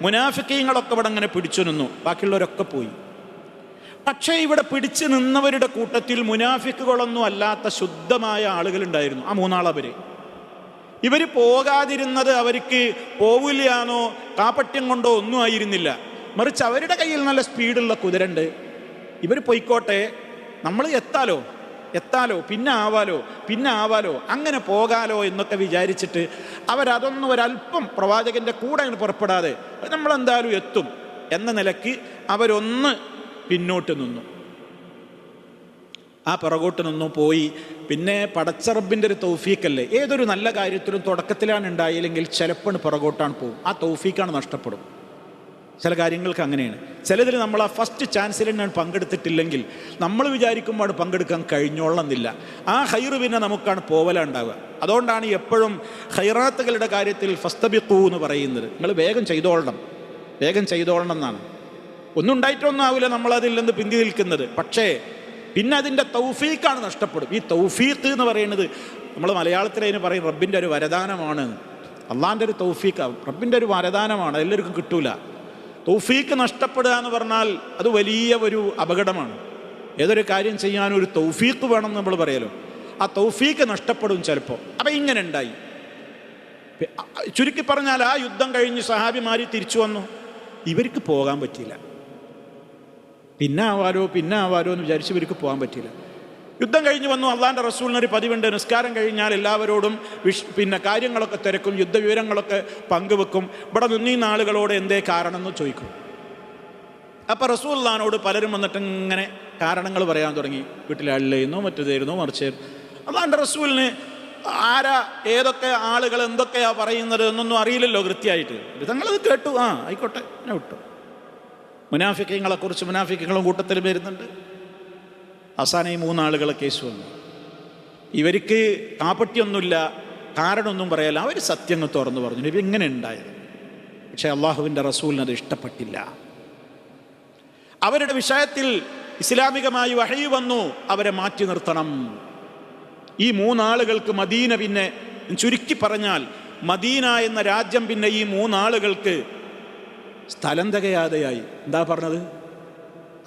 S1: മുനാഫിക്കീങ്ങളൊക്കെ ഇവിടെ അങ്ങനെ പിടിച്ചു നിന്നു. ബാക്കിയുള്ളവരൊക്കെ പോയി. പക്ഷേ ഇവിടെ പിടിച്ചു നിന്നവരുടെ കൂട്ടത്തിൽ മുനാഫിക്കുകളൊന്നും അല്ലാത്ത ശുദ്ധമായ ആളുകളുണ്ടായിരുന്നു. ആ മൂന്നാളവര്. ഇവർ പോകാതിരുന്നത് അവർക്ക് പോവില്ലാന്നോ കാപ്പട്യം കൊണ്ടോ ഒന്നും ആയിരുന്നില്ല. മറിച്ച് അവരുടെ കയ്യിൽ നല്ല സ്പീഡുള്ള കുതിരണ്ട്. ഇവർ പൊയ്ക്കോട്ടെ, നമ്മൾ എത്താലോ പിന്നെ ആവാലോ അങ്ങനെ പോകാലോ എന്നൊക്കെ വിചാരിച്ചിട്ട് അവരതൊന്നും ഒരല്പം പ്രവാചകന്റെ കൂടെ പുറപ്പെടാതെ നമ്മളെന്തായാലും എത്തും എന്ന നിലയ്ക്ക് അവരൊന്ന് പിന്നോട്ട് നിന്നു. ആ പിറകോട്ട് നിന്നു പോയി. പിന്നെ പടച്ച റബ്ബിൻ്റെ ഒരു തൗഫീക്കല്ലേ, ഏതൊരു നല്ല കാര്യത്തിലും തുടക്കത്തിലാണ് ഉണ്ടായില്ലെങ്കിൽ ചിലപ്പോൾ പിറകോട്ടാണ് പോകും. ആ തൗഫീക്കാണ് നഷ്ടപ്പെടും. ചില കാര്യങ്ങൾക്ക് അങ്ങനെയാണ്. ചിലതിൽ നമ്മൾ ആ ഫസ്റ്റ് ചാൻസിൽ തന്നെയാണ് പങ്കെടുത്തിട്ടില്ലെങ്കിൽ നമ്മൾ വിചാരിക്കുമ്പോൾ പങ്കെടുക്കാൻ കഴിഞ്ഞോളന്നില്ല. ആ ഹൈറ് പിന്നെ നമുക്കാണ് പോവലുണ്ടാവുക. അതുകൊണ്ടാണ് എപ്പോഴും ഹൈറാത്തുകളുടെ കാര്യത്തിൽ ഫസ്തബിഖൂ എന്ന് പറയുന്നത്. നിങ്ങൾ വേഗം ചെയ്തോളണം എന്നാണ്. ഒന്നും ഉണ്ടായിട്ടൊന്നും ആവില്ല നമ്മളതിൽ നിന്ന് പിന്തി നിൽക്കുന്നത്. പക്ഷേ പിന്നെ അതിൻ്റെ തൗഫീക്കാണ് നഷ്ടപ്പെടും. ഈ തൗഫീഖ് എന്ന് പറയുന്നത് നമ്മൾ മലയാളത്തിൽ അതിന് പറയും റബ്ബിൻ്റെ ഒരു വരദാനമാണ്. അള്ളാൻ്റെ ഒരു തൗഫീഖാണ്, റബ്ബിൻ്റെ ഒരു വരദാനമാണ്, എല്ലാവർക്കും കിട്ടൂല. തൗഫീക്ക് നഷ്ടപ്പെടുക എന്ന് പറഞ്ഞാൽ അത് വലിയ ഒരു അപകടമാണ്. ഏതൊരു കാര്യം ചെയ്യാനും ഒരു തൗഫീക്ക് വേണം നമ്മൾ പറയലോ. ആ തൗഫീക്ക് നഷ്ടപ്പെടും ചിലപ്പോൾ. അപ്പം ഇങ്ങനെ ഉണ്ടായി. ചുരുക്കി പറഞ്ഞാൽ ആ യുദ്ധം കഴിഞ്ഞ് സഹാബിമാരി തിരിച്ചു വന്നു. ഇവർക്ക് പോകാൻ പറ്റിയില്ല. പിന്നെ ആവാലോ എന്ന് വിചാരിച്ച് ഇവർക്ക് പോകാൻ പറ്റിയില്ല. യുദ്ധം കഴിഞ്ഞ് വന്നു. അള്ളാൻ്റെ റസൂലിനൊരു പതിവുണ്ട്, നിസ്കാരം കഴിഞ്ഞാൽ എല്ലാവരോടും പിന്നെ കാര്യങ്ങളൊക്കെ തിരക്കും, യുദ്ധവിവരങ്ങളൊക്കെ പങ്കുവെക്കും. ഇവിടെ നിന്നീ ആളുകളോട് എന്തേ കാരണം എന്ന് ചോദിക്കും. അപ്പം റസൂലുള്ളാഹിനോട് പലരും വന്നിട്ട് ഇങ്ങനെ കാരണങ്ങൾ പറയാൻ തുടങ്ങി. വീട്ടിലാളില്ലായിരുന്നോ, മറ്റേതായിരുന്നോ, മറിച്ചായിരുന്നു. അള്ളാൻ്റെ റസൂലിന് ഏതൊക്കെ ആളുകൾ എന്തൊക്കെയാ പറയുന്നത് എന്നൊന്നും അറിയില്ലല്ലോ കൃത്യമായിട്ട്. തങ്ങളത് കേട്ടു, ആയിക്കോട്ടെ ഞാൻ വിട്ടു. മുനാഫിക്കങ്ങളെക്കുറിച്ച് മുനാഫിക്കങ്ങളും കൂട്ടത്തിൽ വരുന്നുണ്ട്. അവസാനം ഈ മൂന്നാളുകളെ കേസ് വന്നു. ഇവർക്ക് കാപ്പട്ടിയൊന്നുമില്ല, കാരണമൊന്നും പറയല്ല. അവർ സത്യങ്ങൾ തുറന്നു പറഞ്ഞു ഇവ ഇങ്ങനെ ഉണ്ടായത്. പക്ഷെ അള്ളാഹുവിൻ്റെ റസൂലിനത് ഇഷ്ടപ്പെട്ടില്ല. അവരുടെ വിഷയത്തിൽ ഇസ്ലാമികമായി വഹയി വന്നു, അവരെ മാറ്റി നിർത്തണം. ഈ മൂന്നാളുകൾക്ക് മദീന, പിന്നെ ചുരുക്കി പറഞ്ഞാൽ മദീന എന്ന രാജ്യം പിന്നെ ഈ മൂന്നാളുകൾക്ക് സ്ഥലം തികയാതെയായി. എന്താ പറഞ്ഞത്?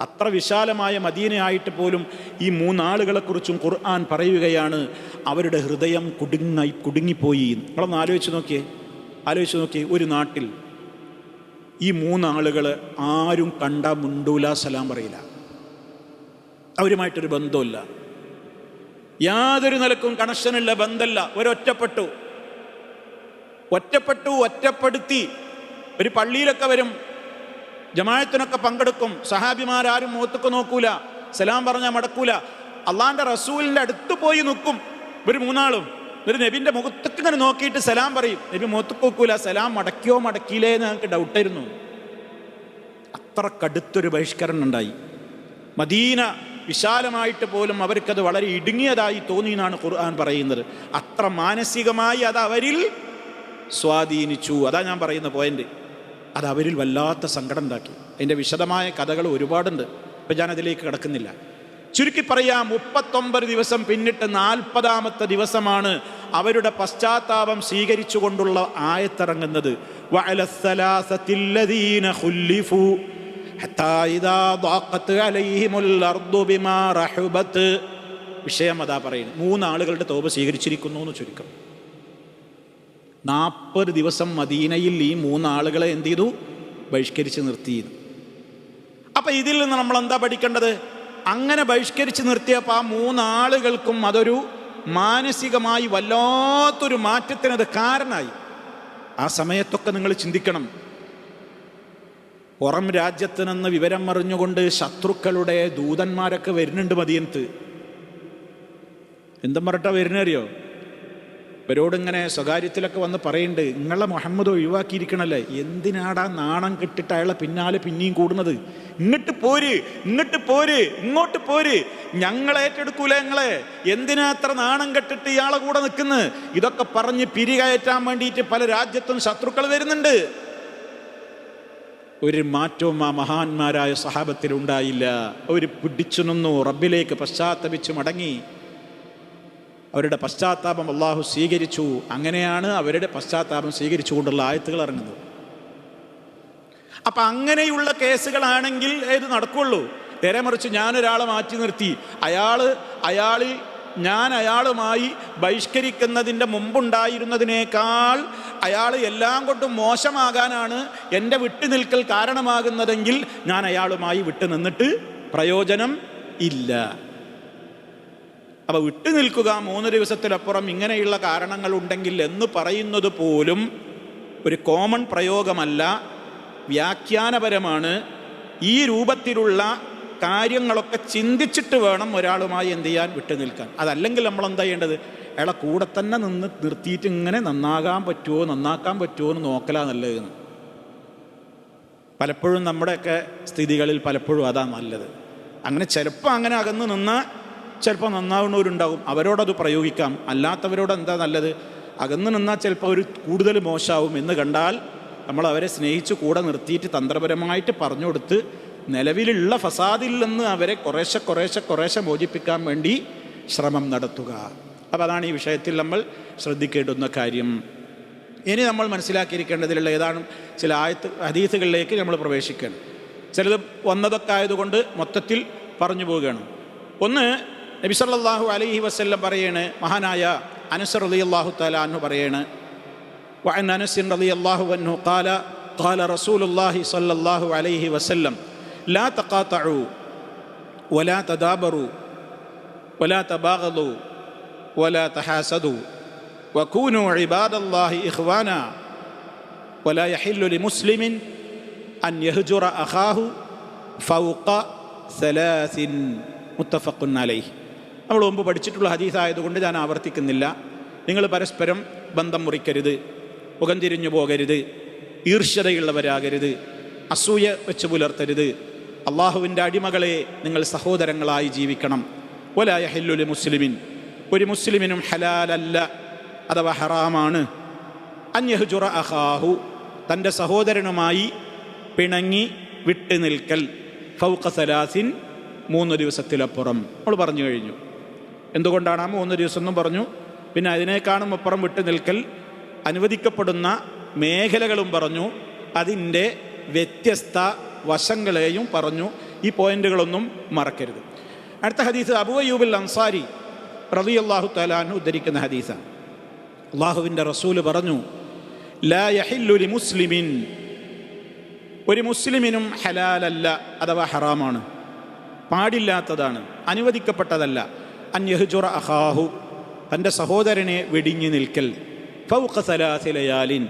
S1: അത്ര വിശാലമായ മദീനയായിട്ട് പോലും ഈ മൂന്നാളുകളെക്കുറിച്ചും ഖുർആൻ പറയുകയാണ് അവരുടെ ഹൃദയം കുടുങ്ങിപ്പോയി. നമ്മളൊന്ന് ആലോചിച്ച് നോക്കിയേ. ഒരു നാട്ടിൽ ഈ മൂന്നാളുകൾ ആരും കണ്ടാ മുണ്ടൂല, സലാം പറയില്ല, അവരുമായിട്ടൊരു ബന്ധമില്ല, യാതൊരു നിലക്കും കണക്ഷനില്ല, ബന്ധമില്ല. ഒറ്റപ്പെടുത്തി ഒരു പള്ളിയിലൊക്കെ വരും, ജമാഅത്തിനൊക്കെ പങ്കെടുക്കും. സഹാബിമാരും മുഖത്തൊക്കെ നോക്കൂല, സലാം പറഞ്ഞാൽ മടക്കൂല. അള്ളാന്റെ റസൂലിന്റെ അടുത്ത് പോയി നിൽക്കും ഒരു മൂന്നാളും. ഒരു നബിന്റെ മുഖത്തൊക്കെ ഇങ്ങനെ നോക്കിയിട്ട് സലാം പറയും. നബി മുഖത്തൊക്കെ നോക്കൂല, സലാം മടക്കിയില്ലേ എന്ന് ഞങ്ങൾക്ക് ഡൗട്ടായിരുന്നു. അത്ര കടുത്തൊരു ബഹിഷ്കരണം ഉണ്ടായി. മദീന വിശാലമായിട്ട് പോലും അവർക്കത് വളരെ ഇടുങ്ങിയതായി തോന്നി എന്നാണ് ഖുർആൻ പറയുന്നത്. അത്ര മാനസികമായി അത് അവരിൽ സ്വാധീനിച്ചു. അതാ ഞാൻ പറയുന്ന പോയിന്റ്. അത് അവരിൽ വല്ലാത്ത സങ്കടം ഉണ്ടാക്കി. അതിൻ്റെ വിശദമായ കഥകൾ ഒരുപാടുണ്ട്. ഇപ്പം ഞാനതിലേക്ക് കിടക്കുന്നില്ല. ചുരുക്കി പറയാം, 39 ദിവസം പിന്നിട്ട് 40ാമത്തെ ദിവസമാണ് അവരുടെ പശ്ചാത്താപം സ്വീകരിച്ചുകൊണ്ടുള്ള ആയത്തിറങ്ങുന്നത്. വിഷയം അതാ പറയുന്നത്. 3 ആളുകളുടെ തൗബ സ്വീകരിച്ചിരിക്കുന്നു എന്ന് ചുരുക്കം. 40 ദിവസം മദീനയിൽ ഈ 3 ആളുകളെ എന്ത് ചെയ്തു? ബഹിഷ്കരിച്ച് നിർത്തിയിരുന്നു. അപ്പം ഇതിൽ നിന്ന് നമ്മൾ എന്താ പഠിക്കേണ്ടത്? അങ്ങനെ ബഹിഷ്കരിച്ച് നിർത്തിയപ്പോൾ ആ 3 ആളുകൾക്കും അതൊരു മാനസികമായി വല്ലാത്തൊരു മാറ്റത്തിനത് കാരണമായി. ആ സമയത്തൊക്കെ നിങ്ങൾ ചിന്തിക്കണം, പുറം രാജ്യത്ത് നിന്ന് വിവരം അറിഞ്ഞുകൊണ്ട് ശത്രുക്കളുടെ ദൂതന്മാരൊക്കെ വരുന്നുണ്ട് മദീനത്ത്. എന്തും പറഞ്ഞിട്ടാ വരുന്നറിയോ? ഇവരോടിങ്ങനെ സ്വകാര്യത്തിലൊക്കെ വന്ന് പറയുന്നുണ്ട്, നിങ്ങളെ മുഹമ്മദ് ഒഴിവാക്കിയിരിക്കണല്ലേ, എന്തിനാടാ നാണം കെട്ടിട്ട് അയാളെ പിന്നാലെ പിന്നെയും കൂടുന്നത്? ഇങ്ങോട്ട് പോര്, ഞങ്ങളെ ഏറ്റെടുക്കൂല, ഞങ്ങളെ എന്തിനാ അത്ര നാണം കെട്ടിട്ട് ഇയാളെ കൂടെ നിൽക്കുന്നത്? ഇതൊക്കെ പറഞ്ഞ് പിരികയറ്റാൻ വേണ്ടിയിട്ട് പല രാജ്യത്തും ശത്രുക്കൾ വരുന്നുണ്ട്. ഒരു മാറ്റവും ആ മഹാന്മാരായ സഹാബത്തിലുണ്ടായില്ല. അവർ പിടിച്ചു നിന്നു, റബ്ബിലേക്ക് പശ്ചാത്തപിച്ചു മടങ്ങി. അവരുടെ പശ്ചാത്താപം അള്ളാഹു സ്വീകരിച്ചു. അങ്ങനെയാണ് അവരുടെ പശ്ചാത്താപം സ്വീകരിച്ചുകൊണ്ടുള്ള ആയത്തുകൾ ഇറങ്ങുന്നത്. അപ്പം അങ്ങനെയുള്ള കേസുകളാണെങ്കിൽ ഏത് നടക്കുള്ളൂ. നേരെ മറിച്ച് ഞാനൊരാളെ മാറ്റി നിർത്തി ഞാൻ അയാളുമായി ബഹിഷ്കരിക്കുന്നതിൻ്റെ മുമ്പുണ്ടായിരുന്നതിനേക്കാൾ അയാൾ എല്ലാം കൊണ്ടും മോശമാകാനാണ് എൻ്റെ വിട്ടുനിൽക്കൽ കാരണമാകുന്നതെങ്കിൽ ഞാൻ അയാളുമായി വിട്ടുനിന്നിട്ട് പ്രയോജനം ഇല്ല. അപ്പോൾ വിട്ടുനിൽക്കുക 3 ദിവസത്തിലപ്പുറം ഇങ്ങനെയുള്ള കാരണങ്ങളുണ്ടെങ്കിൽ എന്ന് പറയുന്നത് പോലും ഒരു കോമൺ പ്രയോഗമല്ല, വ്യാഖ്യാനപരമാണ്. ഈ രൂപത്തിലുള്ള കാര്യങ്ങളൊക്കെ ചിന്തിച്ചിട്ട് വേണം ഒരാളുമായി എന്ത് ചെയ്യാൻ, വിട്ടുനിൽക്കാൻ. അതല്ലെങ്കിൽ നമ്മൾ എന്താ ചെയ്യേണ്ടത്, അയാളെ കൂടെ തന്നെ നിർത്തിയിട്ട് ഇങ്ങനെ നന്നാക്കാൻ പറ്റുമോ എന്ന് നോക്കലാ നല്ലതെന്ന്. പലപ്പോഴും നമ്മുടെയൊക്കെ സ്ഥിതികളിൽ പലപ്പോഴും അതാ നല്ലത്. അങ്ങനെ ചിലപ്പോൾ അങ്ങനെ അകന്ന് നിന്നാൽ ചിലപ്പോൾ നന്നാവുന്നവരുണ്ടാകും, അവരോടത് പ്രയോഗിക്കാം. അല്ലാത്തവരോട് എന്താ നല്ലത്, അകന്ന് നിന്നാൽ ചിലപ്പോൾ അവർ കൂടുതൽ മോശമാവും എന്ന് കണ്ടാൽ നമ്മൾ അവരെ സ്നേഹിച്ച് കൂടെ നിർത്തിയിട്ട് തന്ത്രപരമായിട്ട് പറഞ്ഞു കൊടുത്ത് നിലവിലുള്ള ഫസാദിൽ നിന്ന് അവരെ കുറേശ്ശെ മോചിപ്പിക്കാൻ വേണ്ടി ശ്രമം നടത്തുക. അപ്പോൾ അതാണ് ഈ വിഷയത്തിൽ നമ്മൾ ശ്രദ്ധിക്കേണ്ടുന്ന കാര്യം. ഇനി നമ്മൾ മനസ്സിലാക്കിയിരിക്കേണ്ടതിലുള്ള ഏതാണ് ചില ഹദീസുകളിലേക്ക് നമ്മൾ പ്രവേശിക്കണം. ചിലത് വന്നതൊക്കെ ആയതുകൊണ്ട് മൊത്തത്തിൽ പറഞ്ഞു പോവുകയാണ്. ഒന്ന്, നബി സല്ലല്ലാഹു അലൈഹി വസല്ലം പറയാണ്, മഹാനായ അനസ് റളിയല്ലാഹു തആല അൻഹു പറയാണ്, വഅൻ അനസ് റളിയല്ലാഹു അൻഹു ഖാല റസൂലുള്ളാഹി സ്വല്ലല്ലാഹു അലൈഹി വസല്ലം ലാ തഖാതഉ വലാ തദാബറു വലാ തബാഗളു വലാ തഹാസദു വകൂനു ഇബാദല്ലാഹി ഇഖ്വാനാ വലാ യഹില്ലു ലിമുസ്ലിമിൻ അൻ യഹ്ജുറ അഖാഹു ഫൗഖ സലാസിൻ മുത്തഫഖുൻ അലൈഹി. നമ്മൾ മുമ്പ് പഠിച്ചിട്ടുള്ള ഹദീസായതുകൊണ്ട് ഞാൻ ആവർത്തിക്കുന്നില്ല. നിങ്ങൾ പരസ്പരം ബന്ധം മുറിക്കരുത്, മുഖം തിരിഞ്ഞു പോകരുത്, ഈർഷ്യതയുള്ളവരാകരുത്, അസൂയ വെച്ച് പുലർത്തരുത്. അള്ളാഹുവിൻ്റെ അടിമകളെ നിങ്ങൾ സഹോദരങ്ങളായി ജീവിക്കണം. വലാ യഹില്ലു ലിമുസ്ലിമിൻ, ഒരു മുസ്ലിമിനും ഹലാലല്ല അഥവാ ഹറാമാണ്, അൻ യഹ്ജുറ അഖാഹു, തൻ്റെ സഹോദരനുമായി പിണങ്ങി വിട്ടു നിൽക്കൽ, ഫൗഖ സലാസിൻ, 3 ദിവസത്തിലപ്പുറം. നമ്മൾ പറഞ്ഞു കഴിഞ്ഞു എന്തുകൊണ്ടാണ് ആ 3 ദിവസം എന്നും പറഞ്ഞു. പിന്നെ അതിനേക്കാളും അപ്പുറം വിട്ടു നിൽക്കൽ അനുവദിക്കപ്പെടുന്ന മേഖലകളും പറഞ്ഞു, അതിൻ്റെ വ്യത്യസ്ത വശങ്ങളെയും പറഞ്ഞു. ഈ പോയിന്റുകളൊന്നും മറക്കരുത്. അടുത്ത ഹദീസ് അബൂ അയ്യൂബ് അൻസാരി റളിയല്ലാഹു തആല അൻഹു ഉദ്ധരിക്കുന്ന ഹദീസാണ്. അള്ളാഹുവിൻ്റെ റസൂല് പറഞ്ഞു, ലാ യഹില്ലു ലിമുസ്ലിമിൻ, ഒരു മുസ്ലിമിനും ഹലാലല്ല അഥവാ ഹറാമാണ്, പാടില്ലാത്തതാണ്, അനുവദിക്കപ്പെട്ടതല്ല, അൻ യഹ്ജുറ അഖാഹു, തൻ്റെ സഹോദരനെ വെടിഞ്ഞു നിൽക്കൽ, ഫൗഖ സലാസി ലയാലിൻ,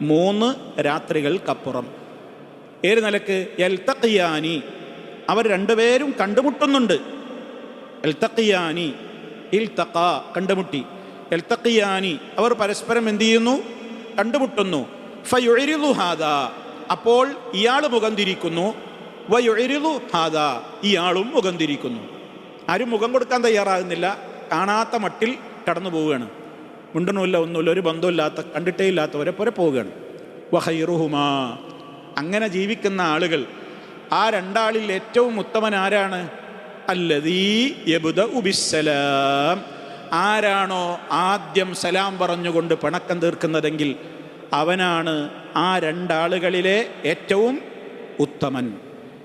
S1: 3 രാത്രികൾക്കപ്പുറം. ഏത് നിലക്ക്, യൽതഖിയാനി, അവർ രണ്ടുപേരും കണ്ടുമുട്ടുന്നുണ്ട്. യൽതഖിയാനി, ഇൽതഖ, കണ്ടുമുട്ടി. യൽതഖിയാനി, അവർ പരസ്പരം എന്ത് ചെയ്യുന്നു, കണ്ടുമുട്ടുന്നു. ഫയുഇരിദു ഹാദാ, അപ്പോൾ ഇയാൾ മുഖം തിരിക്കുന്നു. വയുഇരിദു ഹാദാ, ഇയാളും മുഖം തിരിക്കുന്നു. ആരും മുഖം കൊടുക്കാൻ തയ്യാറാകുന്നില്ല, കാണാത്ത മട്ടിൽ കടന്നു പോവുകയാണ്. മുണ്ടണമില്ല, ഒന്നുമില്ല, ഒരു ബന്ധമില്ലാത്ത, കണ്ടിട്ടേ ഇല്ലാത്തവരെ പോലെ പോവുകയാണ്. വഖൈറുഹുമാ, അങ്ങനെ ജീവിക്കുന്ന ആളുകൾ, ആ 2 ആളിൽ ഏറ്റവും ഉത്തമൻ ആരാണ്? അല്ലദീ യബ്ദഉ ബിസ്സലാം, ആരാണോ ആദ്യം സലാം പറഞ്ഞുകൊണ്ട് പിണക്കം തീർക്കുന്നതെങ്കിൽ അവനാണ് ആ 2 ആളുകളിലെ ഏറ്റവും ഉത്തമൻ.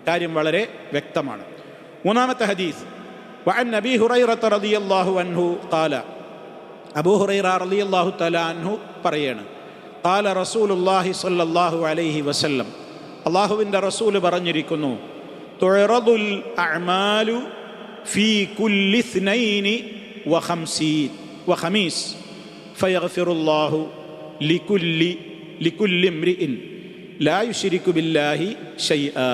S1: കാര്യം വളരെ വ്യക്തമാണ്. 3-ാമത്തെ ഹദീസ്, വഅൻ അബീ ഹുറൈറത റളിയല്ലാഹു അൻഹു ഖാല, അബൂ ഹുറൈറ റളിയല്ലാഹു തആല അൻഹു പറയാണ്, ഖാല റസൂലുള്ളാഹി സ്വല്ലല്ലാഹു അലൈഹി വസല്ലം, അല്ലാഹുവിൻ്റെ റസൂൽ പറഞ്ഞിരിക്കുന്നു, തുഅറദുൽ അഅ്മാലു ഫീ കുല്ലി ഇസ്നൈനി വഖമീസ് ഫയഗ്ഫിറുല്ലാഹു ലികുല്ലി ഇംറിഇൻ ലാ യുശ്രികു ബില്ലാഹി ശൈആ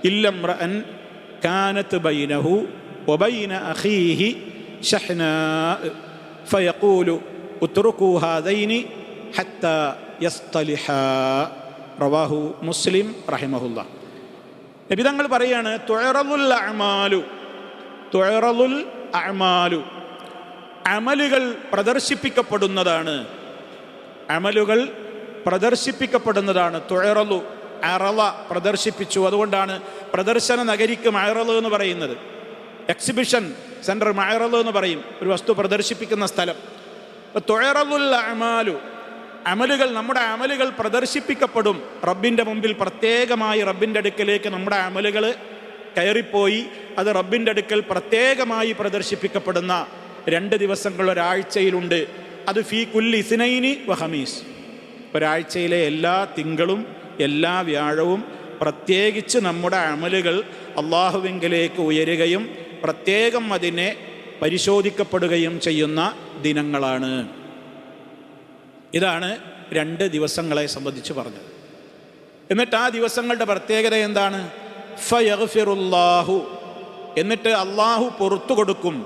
S1: ഇല്ല ഇംറഅൻ കാനത് ബൈനഹു വബൈന അഖീഹി ശഹ്നാ ഫയഖൂലു ഉത്റുകൂ ഹാദൈനി ഹത്താ യസ്തലിഹാ. റവാഹു മുസ്ലിം റഹിമഹുല്ലാ. നബി തങ്ങൾ പറയാണ്, തുഅറദുൽ അഅ്മാലു, അമലുകൾ പ്രദർശിപ്പിക്കപ്പെടുന്നതാണ്. അമലുകൾ പ്രദർശിപ്പിക്കപ്പെടുന്നതാണ്. തുഅറദു, അറള പ്രദർശിപ്പിച്ചു. അതുകൊണ്ടാണ് പ്രദർശന നഗരിക്ക് മഅറള് എന്ന് പറയുന്നത്. എക്സിബിഷൻ സെൻറ്റർ മഅറള് എന്ന് പറയും, ഒരു വസ്തു പ്രദർശിപ്പിക്കുന്ന സ്ഥലം. തുഅറളുൽ അഅമാലു, അമലുകൾ, നമ്മുടെ അമലുകൾ പ്രദർശിപ്പിക്കപ്പെടും റബ്ബിൻ്റെ മുമ്പിൽ. പ്രത്യേകമായി റബ്ബിൻ്റെ അടുക്കലേക്ക് നമ്മുടെ അമലുകൾ കയറിപ്പോയി അത് റബ്ബിൻ്റെ അടുക്കൽ പ്രത്യേകമായി പ്രദർശിപ്പിക്കപ്പെടുന്ന 2 ദിവസങ്ങൾ ഒരാഴ്ചയിലുണ്ട്. അത് ഫീ കുല്ലി ഇസ്നൈനി വ ഖമീസ്, ഒരാഴ്ചയിലെ എല്ലാ തിങ്കളും എല്ലാ വ്യാഴവും പ്രത്യേകിച്ച് നമ്മുടെ അമലുകൾ അള്ളാഹുവിങ്കലേക്ക് ഉയരുകയും പ്രത്യേകം അതിനെ പരിശോധിക്കപ്പെടുകയും ചെയ്യുന്ന ദിനങ്ങളാണ്. ഇതാണ് 2 ദിവസങ്ങളെ സംബന്ധിച്ച് പറഞ്ഞത്. എന്നിട്ട് ആ ദിവസങ്ങളുടെ പ്രത്യേകത എന്താണ്? ഫയഗ്ഫിറുല്ലാഹു, എന്നിട്ട് അള്ളാഹു പുറത്തു കൊടുക്കും.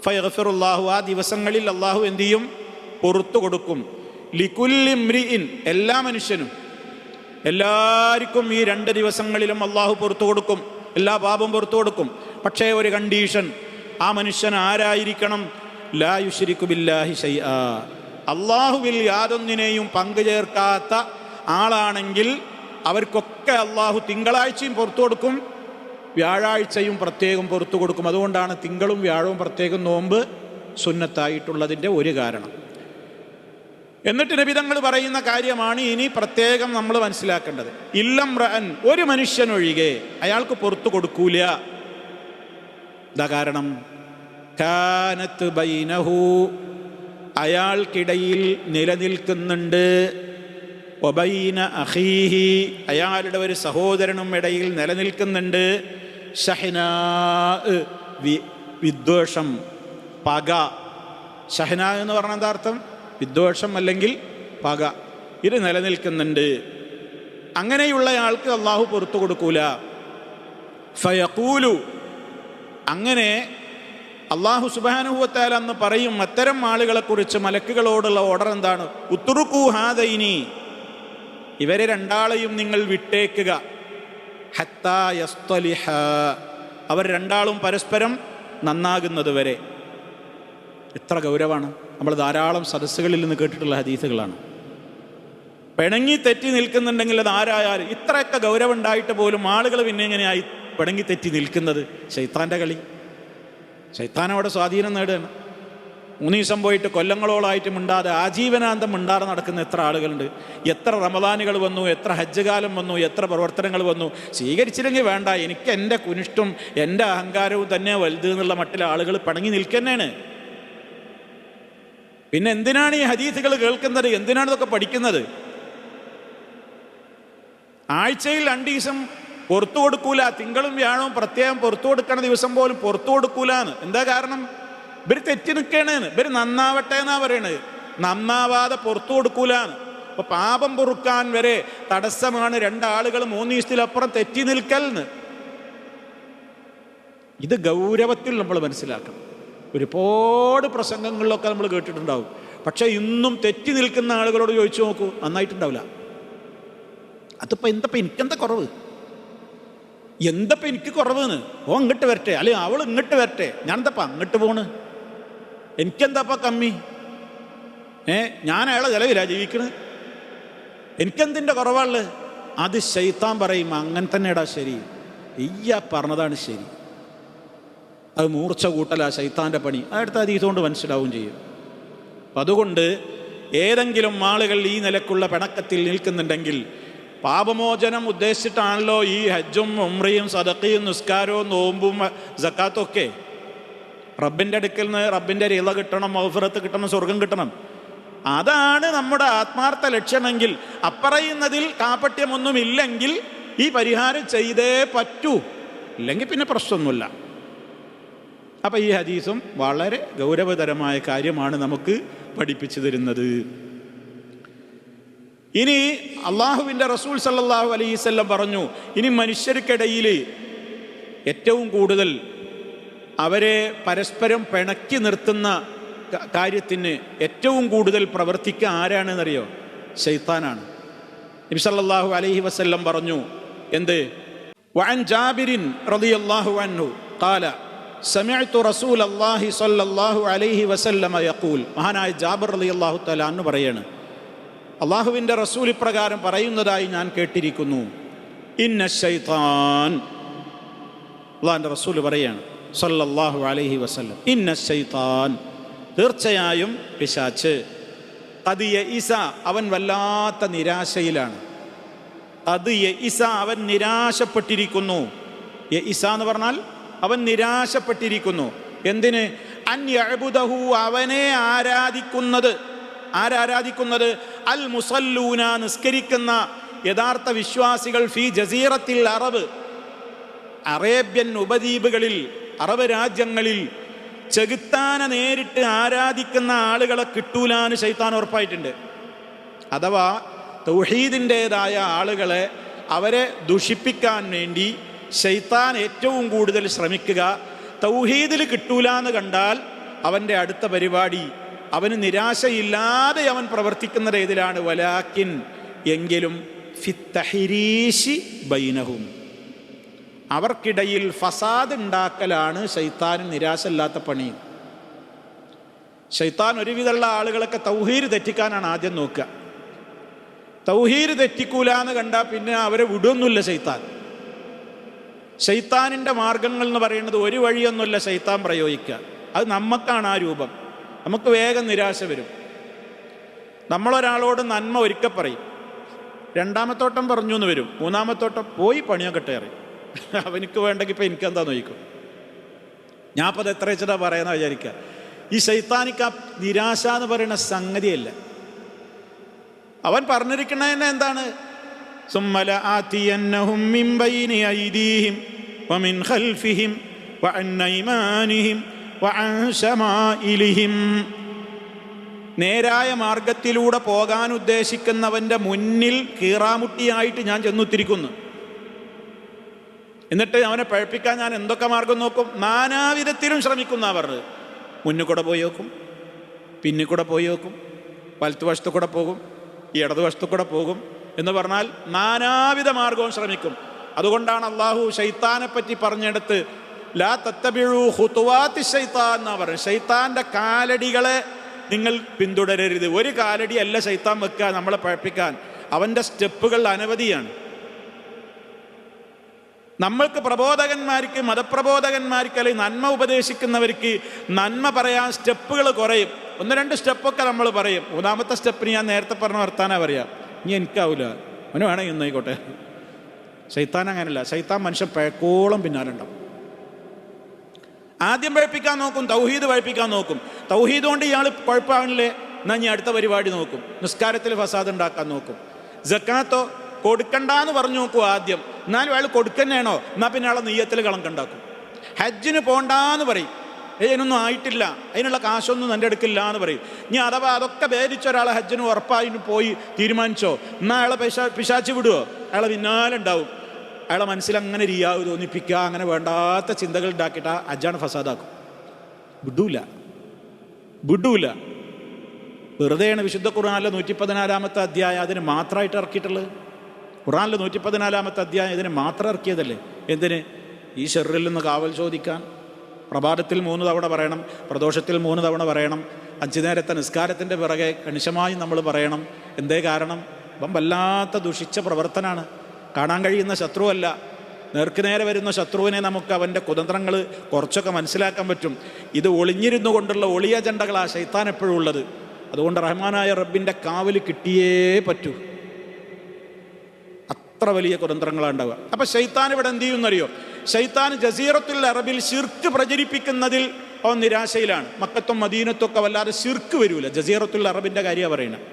S1: ഫയഗ്ഫിറുല്ലാഹു, ആ ദിവസങ്ങളിൽ അള്ളാഹു എന്തു ചെയ്യും? പുറത്തു കൊടുക്കും. ലികുല്ലി ഇംരിഇൻ, എല്ലാ മനുഷ്യനും, എല്ലാവർക്കും ഈ 2 ദിവസങ്ങളിലും അള്ളാഹു പുറത്തു കൊടുക്കും, എല്ലാ പാപം പുറത്തു കൊടുക്കും. പക്ഷേ ഒരു കണ്ടീഷൻ, ആ മനുഷ്യൻ ആരായിരിക്കണം? ലാ യുശ്രികു ബില്ലാഹി ശൈആ, അള്ളാഹുവിൽ യാതൊന്നിനെയും പങ്കു ചേർക്കാത്ത ആളാണെങ്കിൽ അവർക്കൊക്കെ അള്ളാഹു തിങ്കളാഴ്ചയും പുറത്തു കൊടുക്കും, വ്യാഴാഴ്ചയും പ്രത്യേകം പുറത്തു കൊടുക്കും. അതുകൊണ്ടാണ് തിങ്കളും വ്യാഴവും പ്രത്യേകം നോമ്പ് സുന്നത്തായിട്ടുള്ളതിൻ്റെ ഒരു കാരണം. എന്നിട്ട് നബി തങ്ങൾ പറയുന്ന കാര്യമാണ് ഇനി പ്രത്യേകം നമ്മൾ മനസ്സിലാക്കേണ്ടത്. ഇല്ലംറഅൻ, ഒരു മനുഷ്യനൊഴികെ അയാൾക്ക് പുറത്തു കൊടുക്കൂല. എന്താ കാരണം? കാനത്ത് ബൈനഹു, അയാൾക്കിടയിൽ നിലനിൽക്കുന്നുണ്ട്, വബൈന അഖീഹി, അയാളുടെ ഒരു സഹോദരനും ഇടയിൽ നിലനിൽക്കുന്നുണ്ട്, ഷഹ്നാ, വിദ്വേഷം, പക. ഷഹ്നാ എന്ന് പറഞ്ഞാൽ എന്താ അർത്ഥം? വിദ്വേഷം അല്ലെങ്കിൽ പക, ഇത് നിലനിൽക്കുന്നുണ്ട്. അങ്ങനെയുള്ളയാൾക്ക് അള്ളാഹു പുറത്തു കൊടുക്കൂല. ഫയഖൂലു, അങ്ങനെ അള്ളാഹു സുബ്ഹാനഹു വ തആല അന്ന് പറയും അത്തരം ആളുകളെക്കുറിച്ച്. മലക്കുകളോടുള്ള ഓർഡർ എന്താണ്? ഉത്റുകൂ ഹാദൈനി, ഇവരെ 2 നിങ്ങൾ വിട്ടേക്കുക. ഹത്താ യസ്തലിഹ, അവർ 2 പരസ്പരം നന്നാകുന്നത് വരെ. എത്ര ഗൗരവമാണ്! നമ്മൾ ധാരാളം സദസ്സുകളിൽ നിന്ന് കേട്ടിട്ടുള്ള ഹദീസുകളാണ്. പിണങ്ങി തെറ്റി നിൽക്കുന്നുണ്ടെങ്കിൽ അത് ആരായാലും, ഇത്രയൊക്കെ ഗൗരവം ഉണ്ടായിട്ട് പോലും ആളുകൾ പിന്നെ എങ്ങനെയായി പിണങ്ങി തെറ്റി നിൽക്കുന്നത്? ശൈത്താൻ്റെ കളി. ശൈത്താൻ അവിടെ സ്വാധീനം നേടുകയാണ്. 3 ദിവസം പോയിട്ട് കൊല്ലങ്ങളോളായിട്ട് മിണ്ടാതെ ആജീവനാന്തം മിണ്ടാതെ നടക്കുന്ന എത്ര ആളുകളുണ്ട്. എത്ര റമദാനുകൾ വന്നു, എത്ര ഹജ്ജ് കാലം വന്നു, എത്ര പ്രവർത്തനങ്ങൾ വന്നു. സ്വീകരിച്ചില്ലെങ്കിൽ വേണ്ട, എനിക്ക് എൻ്റെ കുനിഷ്ടും എൻ്റെ അഹങ്കാരവും തന്നെ വലുത് എന്നുള്ള മട്ടിലെ ആളുകൾ പിണങ്ങി നിൽക്കുന്നതാണ്. പിന്നെ എന്തിനാണ് ഈ ഹദീസുകൾ കേൾക്കുന്നത്? എന്തിനാണ് ഇതൊക്കെ പഠിക്കുന്നത്? ആഴ്ചയിൽ 2 ദിവസം പുറത്തു കൊടുക്കൂല, തിങ്കളും വ്യാഴവും പ്രത്യേകം പുറത്തു കൊടുക്കണ ദിവസം പോലും പുറത്തു കൊടുക്കൂലെന്ന്. എന്താ കാരണം? ഇവർ തെറ്റി നിൽക്കണേന്ന്, ഇവർ നന്നാവട്ടെ എന്നാ പറയണത്. നന്നാവാതെ പുറത്തു കൊടുക്കൂലെന്ന്. അപ്പൊ പാപം പൊറുക്കാൻ വരെ തടസ്സമാണ് 2 ആളുകൾ 3 ദിവസത്തിലപ്പുറം തെറ്റി നിൽക്കൽന്ന്. ഇത് ഗൗരവത്തിൽ നമ്മൾ മനസ്സിലാക്കണം. ഒരുപാട് പ്രസംഗങ്ങളിലൊക്കെ നമ്മൾ കേട്ടിട്ടുണ്ടാവും. പക്ഷെ ഇന്നും തെറ്റി നിൽക്കുന്ന ആളുകളോട് ചോദിച്ചു നോക്കൂ, നന്നായിട്ടുണ്ടാവില്ല. അതിപ്പോൾ എനിക്കെന്താ കുറവ്, എനിക്ക് കുറവെന്ന്. ഓ ഇങ്ങോട്ട് വരട്ടെ, അല്ലെങ്കിൽ അവൾ ഇങ്ങോട്ട് വരട്ടെ, ഞാൻ എന്താപ്പാ അങ്ങോട്ട് പോണ്, എനിക്കെന്താപ്പാ കമ്മി? ഞാൻ അയാളെ ചിലവില്ല ജീവിക്കണ്, എനിക്കെന്തിൻ്റെ കുറവാള്? അത് ശൈത്താൻ പറയും അങ്ങനെ തന്നെടാ ശരി, ഇയ്യ പറഞ്ഞതാണ് ശരി. അത് മൂർച്ച കൂട്ടലാ ശൈത്താൻ്റെ പണി. അടുത്ത ഹദീസുകൊണ്ട് മനസ്സിലാവും ചെയ്യും. അപ്പം അതുകൊണ്ട് ഏതെങ്കിലും ആളുകൾ ഈ നിലക്കുള്ള പിണക്കത്തിൽ നിൽക്കുന്നുണ്ടെങ്കിൽ, പാപമോചനം ഉദ്ദേശിച്ചിട്ടാണല്ലോ ഈ ഹജ്ജും ഉംറയും സദഖയും നിസ്കാരവും നോമ്പും സക്കാത്തും ഒക്കെ. റബ്ബിൻ്റെ അടുക്കൽ നിന്ന് റബ്ബിൻ്റെ റിള കിട്ടണം, മഗ്ഫിറത്ത് കിട്ടണം, സ്വർഗം കിട്ടണം. അതാണ് നമ്മുടെ ആത്മാർത്ഥ ലക്ഷ്യമെങ്കിൽ, അപ്പറയുന്നതിൽ കാപട്യമൊന്നുമില്ലെങ്കിൽ ഈ പരിഹാരം ചെയ്തേ പറ്റൂ, ഇല്ലെങ്കിൽ പിന്നെ പ്രശ്നമൊന്നുമില്ല. അപ്പം ഈ ഹദീസും വളരെ ഗൗരവതരമായ കാര്യമാണ് നമുക്ക് പഠിപ്പിച്ചു തരുന്നത്. ഇനി അള്ളാഹുവിൻ്റെ റസൂൽ സല്ലല്ലാഹു അലൈഹി വസല്ലം പറഞ്ഞു, ഇനി മനുഷ്യർക്കിടയിൽ ഏറ്റവും കൂടുതൽ അവരെ പരസ്പരം പിണക്കി നിർത്തുന്ന കാര്യത്തിന് ഏറ്റവും കൂടുതൽ പ്രവർത്തിക്കുക ആരാണെന്നറിയോ? ശൈത്താനാണ്. നബി സല്ലല്ലാഹു അലൈഹി വസല്ലം പറഞ്ഞു, എന്ത്? വഅൻ ജാബിരിൻ റളിയല്ലാഹു അൻഹു ഖാല സമിഅ്തു റസൂലല്ലാഹി സ്വല്ലല്ലാഹു അലൈഹി വസല്ലമ യഖൂൽ, മഹാനായ ജാബിർ റളിയല്ലാഹു തആല അൻഹു പറയാണ്, അള്ളാഹുവിൻ്റെ റസൂൽ ഇപ്രകാരം പറയുന്നതായി ഞാൻ കേട്ടിരിക്കുന്നു. ഇന്ന ശൈത്താൻ, അള്ളാഹിൻ്റെ റസൂൽ പറയാണ് സല്ലല്ലാഹു അലൈഹി വസല്ലം, ഇന്ന ശൈത്താൻ, തീർച്ചയായും പിശാച്ച്, ഖദ് യഇസ, അവൻ വല്ലാത്ത നിരാശയിലാണ്. ഖദ് യഇസ, അവൻ നിരാശപ്പെട്ടിരിക്കുന്നു. യഇസ എന്ന് പറഞ്ഞാൽ അവൻ നിരാശപ്പെട്ടിരിക്കുന്നു. എന്തിന്? അൻ യഅ്ബുദഹു, അവനെ ആരാധിക്കുന്നത്. ആരാധിക്കുന്നത്? അൽ മുസല്ലൂന, നിസ്കരിക്കുന്ന യഥാർത്ഥ വിശ്വാസികൾ, ഫി ജസീറത്തിൽ അറബ്, അറേബ്യൻ ഉപദ്വീപുകളിൽ, അറബ് രാജ്യങ്ങളിൽ ചെകുത്താനെ നേരിട്ട് ആരാധിക്കുന്ന ആളുകളെ കിട്ടൂലാന്ന് ശൈത്താൻ ഉറപ്പായിട്ടുണ്ട്. അഥവാ തൗഹീദിൻ്റെതായ ആളുകളെ, അവരെ ദുഷിപ്പിക്കാൻ വേണ്ടി ശൈത്താൻ ഏറ്റവും കൂടുതൽ ശ്രമിക്കുക. തൗഹീദിൽ കിട്ടൂലാന്ന് കണ്ടാൽ അവൻ്റെ അടുത്ത പരിപാടി, അവന് നിരാശയില്ലാതെ അവൻ പ്രവർത്തിക്കുന്നത് ഏതിലാണ്? വലാക്കിൻ, എങ്കിലും ഫിത്തഹരീശി ബൈനഹും, അവർക്കിടയിൽ ഫസാദ് ഉണ്ടാക്കലാണ് ശൈത്താൻ നിരാശയില്ലാത്ത പണി. ശൈത്താൻ ഒരുവിധമുള്ള ആളുകളൊക്കെ തൗഹീദ് തെറ്റിക്കാനാണ് ആദ്യം നോക്കുക. തൗഹീദ് തെറ്റിക്കൂലാന്ന് കണ്ടാൽ പിന്നെ അവരെ വിടൊന്നുമില്ല ശൈത്താൻ. ശൈത്താനിൻ്റെ മാർഗങ്ങൾ എന്ന് പറയുന്നത് ഒരു വഴിയൊന്നുമില്ല ശൈത്താൻ പ്രയോഗിക്കുക. അത് നമുക്കാണ് ആ രൂപം. നമുക്ക് വേഗം നിരാശ വരും. നമ്മളൊരാളോട് നന്മ ഒരിക്കൽ പറയും, രണ്ടാമത്തോട്ടം പറഞ്ഞു എന്ന് വരും, മൂന്നാമത്തോട്ടം പോയി പണിയൊക്കെ കയറി, അവനിക്ക് വേണ്ടെങ്കിൽ ഇപ്പം എനിക്കെന്താ നോക്കും, ഞാൻ അപ്പോൾ അത് എത്ര വെച്ചിട്ടാ പറയുന്ന വിചാരിക്കുക. ഈ ശൈത്താനിക്ക് ആ നിരാശ എന്ന് പറയുന്ന സംഗതിയല്ല. അവൻ പറഞ്ഞിരിക്കുന്നതന്നെ എന്താണ്? സുമ്മല ആതിയന്നഹും മിൻ ബൈനി ഐദീഹിം വമിൻ ഖൽഫിഹിം വഅൻ അയ്മാനിഹിം വഅൻ ശമാഇലിഹിം, നേരായ മാർഗത്തിലൂടെ പോകാൻ ഉദ്ദേശിക്കുന്നവൻ്റെ മുന്നിൽ കീറാമുട്ടിയായിട്ട് ഞാൻ ചെന്നുത്തിരിക്കുന്നു. എന്നിട്ട് അവനെ പഴപ്പിക്കാൻ ഞാൻ എന്തൊക്കെ മാർഗം നോക്കും? നാനാവിധത്തിലും ശ്രമിക്കുന്ന പറഞ്ഞത്. മുന്നിൽ കൂടെ പോയി നോക്കും, പിന്നിൽ കൂടെ പോയി നോക്കും, വലത്തുവശത്തു കൂടെ പോകും, ഈ ഇടതുവശത്തു കൂടെ പോകും എന്ന് പറഞ്ഞാൽ നാനാവിധ മാർഗവും ശ്രമിക്കും. അതുകൊണ്ടാണ് അള്ളാഹു ശൈത്താനെ പറ്റി പറഞ്ഞെടുത്ത് ലാ തത്തബിഉ ഖുതുവാത്തി ശൈത്താൻ എന്നാ പറയുന്നത്. ശൈത്താൻ്റെ കാലടികളെ നിങ്ങൾ പിന്തുടരരുത്. ഒരു കാലടി അല്ല ശൈത്താൻ വെക്കുക നമ്മളെ പഴപ്പിക്കാൻ. അവൻ്റെ സ്റ്റെപ്പുകൾ അനവധിയാണ്. നമ്മൾക്ക് പ്രബോധകന്മാർക്ക്, മതപ്രബോധകന്മാർക്ക്, അല്ലെങ്കിൽ നന്മ ഉപദേശിക്കുന്നവർക്ക് നന്മ പറയാൻ സ്റ്റെപ്പുകൾ കുറയും. ഒന്ന് രണ്ട് സ്റ്റെപ്പൊക്കെ നമ്മൾ പറയും. മൂന്നാമത്തെ സ്റ്റെപ്പിന് ഞാൻ നേരത്തെ പറഞ്ഞ വർത്താനാ പറയാം, ഇനി എനിക്കാവില്ല, അവന് വേണമെങ്കിൽ ഇന്നായിക്കോട്ടെ. ശൈത്താൻ അങ്ങനല്ല. ശൈത്താൻ മനുഷ്യൻ പഴക്കോളം പിന്നാലുണ്ടാവും. ആദ്യം പഴപ്പിക്കാൻ നോക്കും, തൗഹീദ് പഴപ്പിക്കാൻ നോക്കും. തൗഹീദ് കൊണ്ട് ഇയാൾ കുഴപ്പമാണല്ലേ, എന്നാൽ ഞാൻ അടുത്ത പരിപാടി നോക്കും. നിസ്കാരത്തിൽ ഫസാദ് ഉണ്ടാക്കാൻ നോക്കും. സക്കാത്തോ കൊടുക്കണ്ടെന്ന് പറഞ്ഞു നോക്കൂ ആദ്യം, എന്നാലും അയാൾ കൊടുക്കന്നെയാണോ, എന്നാൽ പിന്നെ ആളെ നെയ്യത്തിൽ കളങ്കണ്ടാക്കും. ഹജ്ജിന് പോണ്ടാന്ന് പറയും, അതിനൊന്നും ആയിട്ടില്ല, അതിനുള്ള കാശൊന്നും എൻ്റെ അടുക്കില്ല എന്ന് പറയും. ഇനി അഥവാ അതൊക്കെ ഭേദിച്ച ഒരാളെ ഹജ്ജിന് ഉറപ്പായിട്ട് പോയി തീരുമാനിച്ചോ, എന്നാൽ അയാളെ പിശാച്ച് വിടുവോ? അയാളെ പിന്നാലെ ഉണ്ടാവും. അയാളെ മനസ്സിലങ്ങനെ റിയാവ് തോന്നിപ്പിക്കുക, അങ്ങനെ വേണ്ടാത്ത ചിന്തകൾ ഉണ്ടാക്കിയിട്ട് ആ ഹജ്ജാണ് ഫസാദാക്കും. വിടൂല. വെറുതെയാണ് വിശുദ്ധ ഖുർആനിലെ 114 അധ്യായം അതിന് മാത്രമായിട്ട് ഇറക്കിയിട്ടുള്ളത്. ഖുർആനിലെ 114 അധ്യായം ഇതിന് മാത്രം ഇറക്കിയതല്ലേ? എന്തിന്? ഈ ഷെറിൽ നിന്ന് കാവൽ ചോദിക്കാൻ. പ്രഭാതത്തിൽ 3 തവണ പറയണം, പ്രദോഷത്തിൽ 3 തവണ പറയണം, 5 നേരത്തെ നിസ്കാരത്തിൻ്റെ പിറകെ കണിശമായി നമ്മൾ പറയണം. എന്തേ കാരണം? ഇപ്പം വല്ലാത്ത ദുഷിച്ച പ്രവർത്തനമാണ്. കാണാൻ കഴിയുന്ന ശത്രുവല്ല, നേർക്കുനേരെ വരുന്ന ശത്രുവിനെ നമുക്ക് അവൻ്റെ കുതന്ത്രങ്ങൾ കുറച്ചൊക്കെ മനസ്സിലാക്കാൻ പറ്റും. ഇത് ഒളിഞ്ഞിരുന്നു കൊണ്ടുള്ള ഒളിയ അജണ്ടകളാണ് ശൈത്താൻ എപ്പോഴും ഉള്ളത്. അതുകൊണ്ട് റഹ്മാനായ റബ്ബിൻ്റെ കാവൽ കിട്ടിയേ പറ്റൂ. അത്ര വലിയ കുതന്ത്രങ്ങളാണ് ഉണ്ടാവുക. അപ്പം ശൈത്താൻ ഇവിടെ എന്ത് ചെയ്യുമെന്നറിയോ? ശൈത്താൻ ജസീറത്തുൽ അറബിൽ ശിർക്ക് പ്രചരിപ്പിക്കുന്നതിൽ അവൻ നിരാശയിലാണ്. മക്കത്തും മദീനത്തൊക്കെ വല്ലാതെ ശിർക്ക് വരൂല. ജസീറത്തുൽ അറബിൻ്റെ കാര്യമാണ് പറയുന്നത്.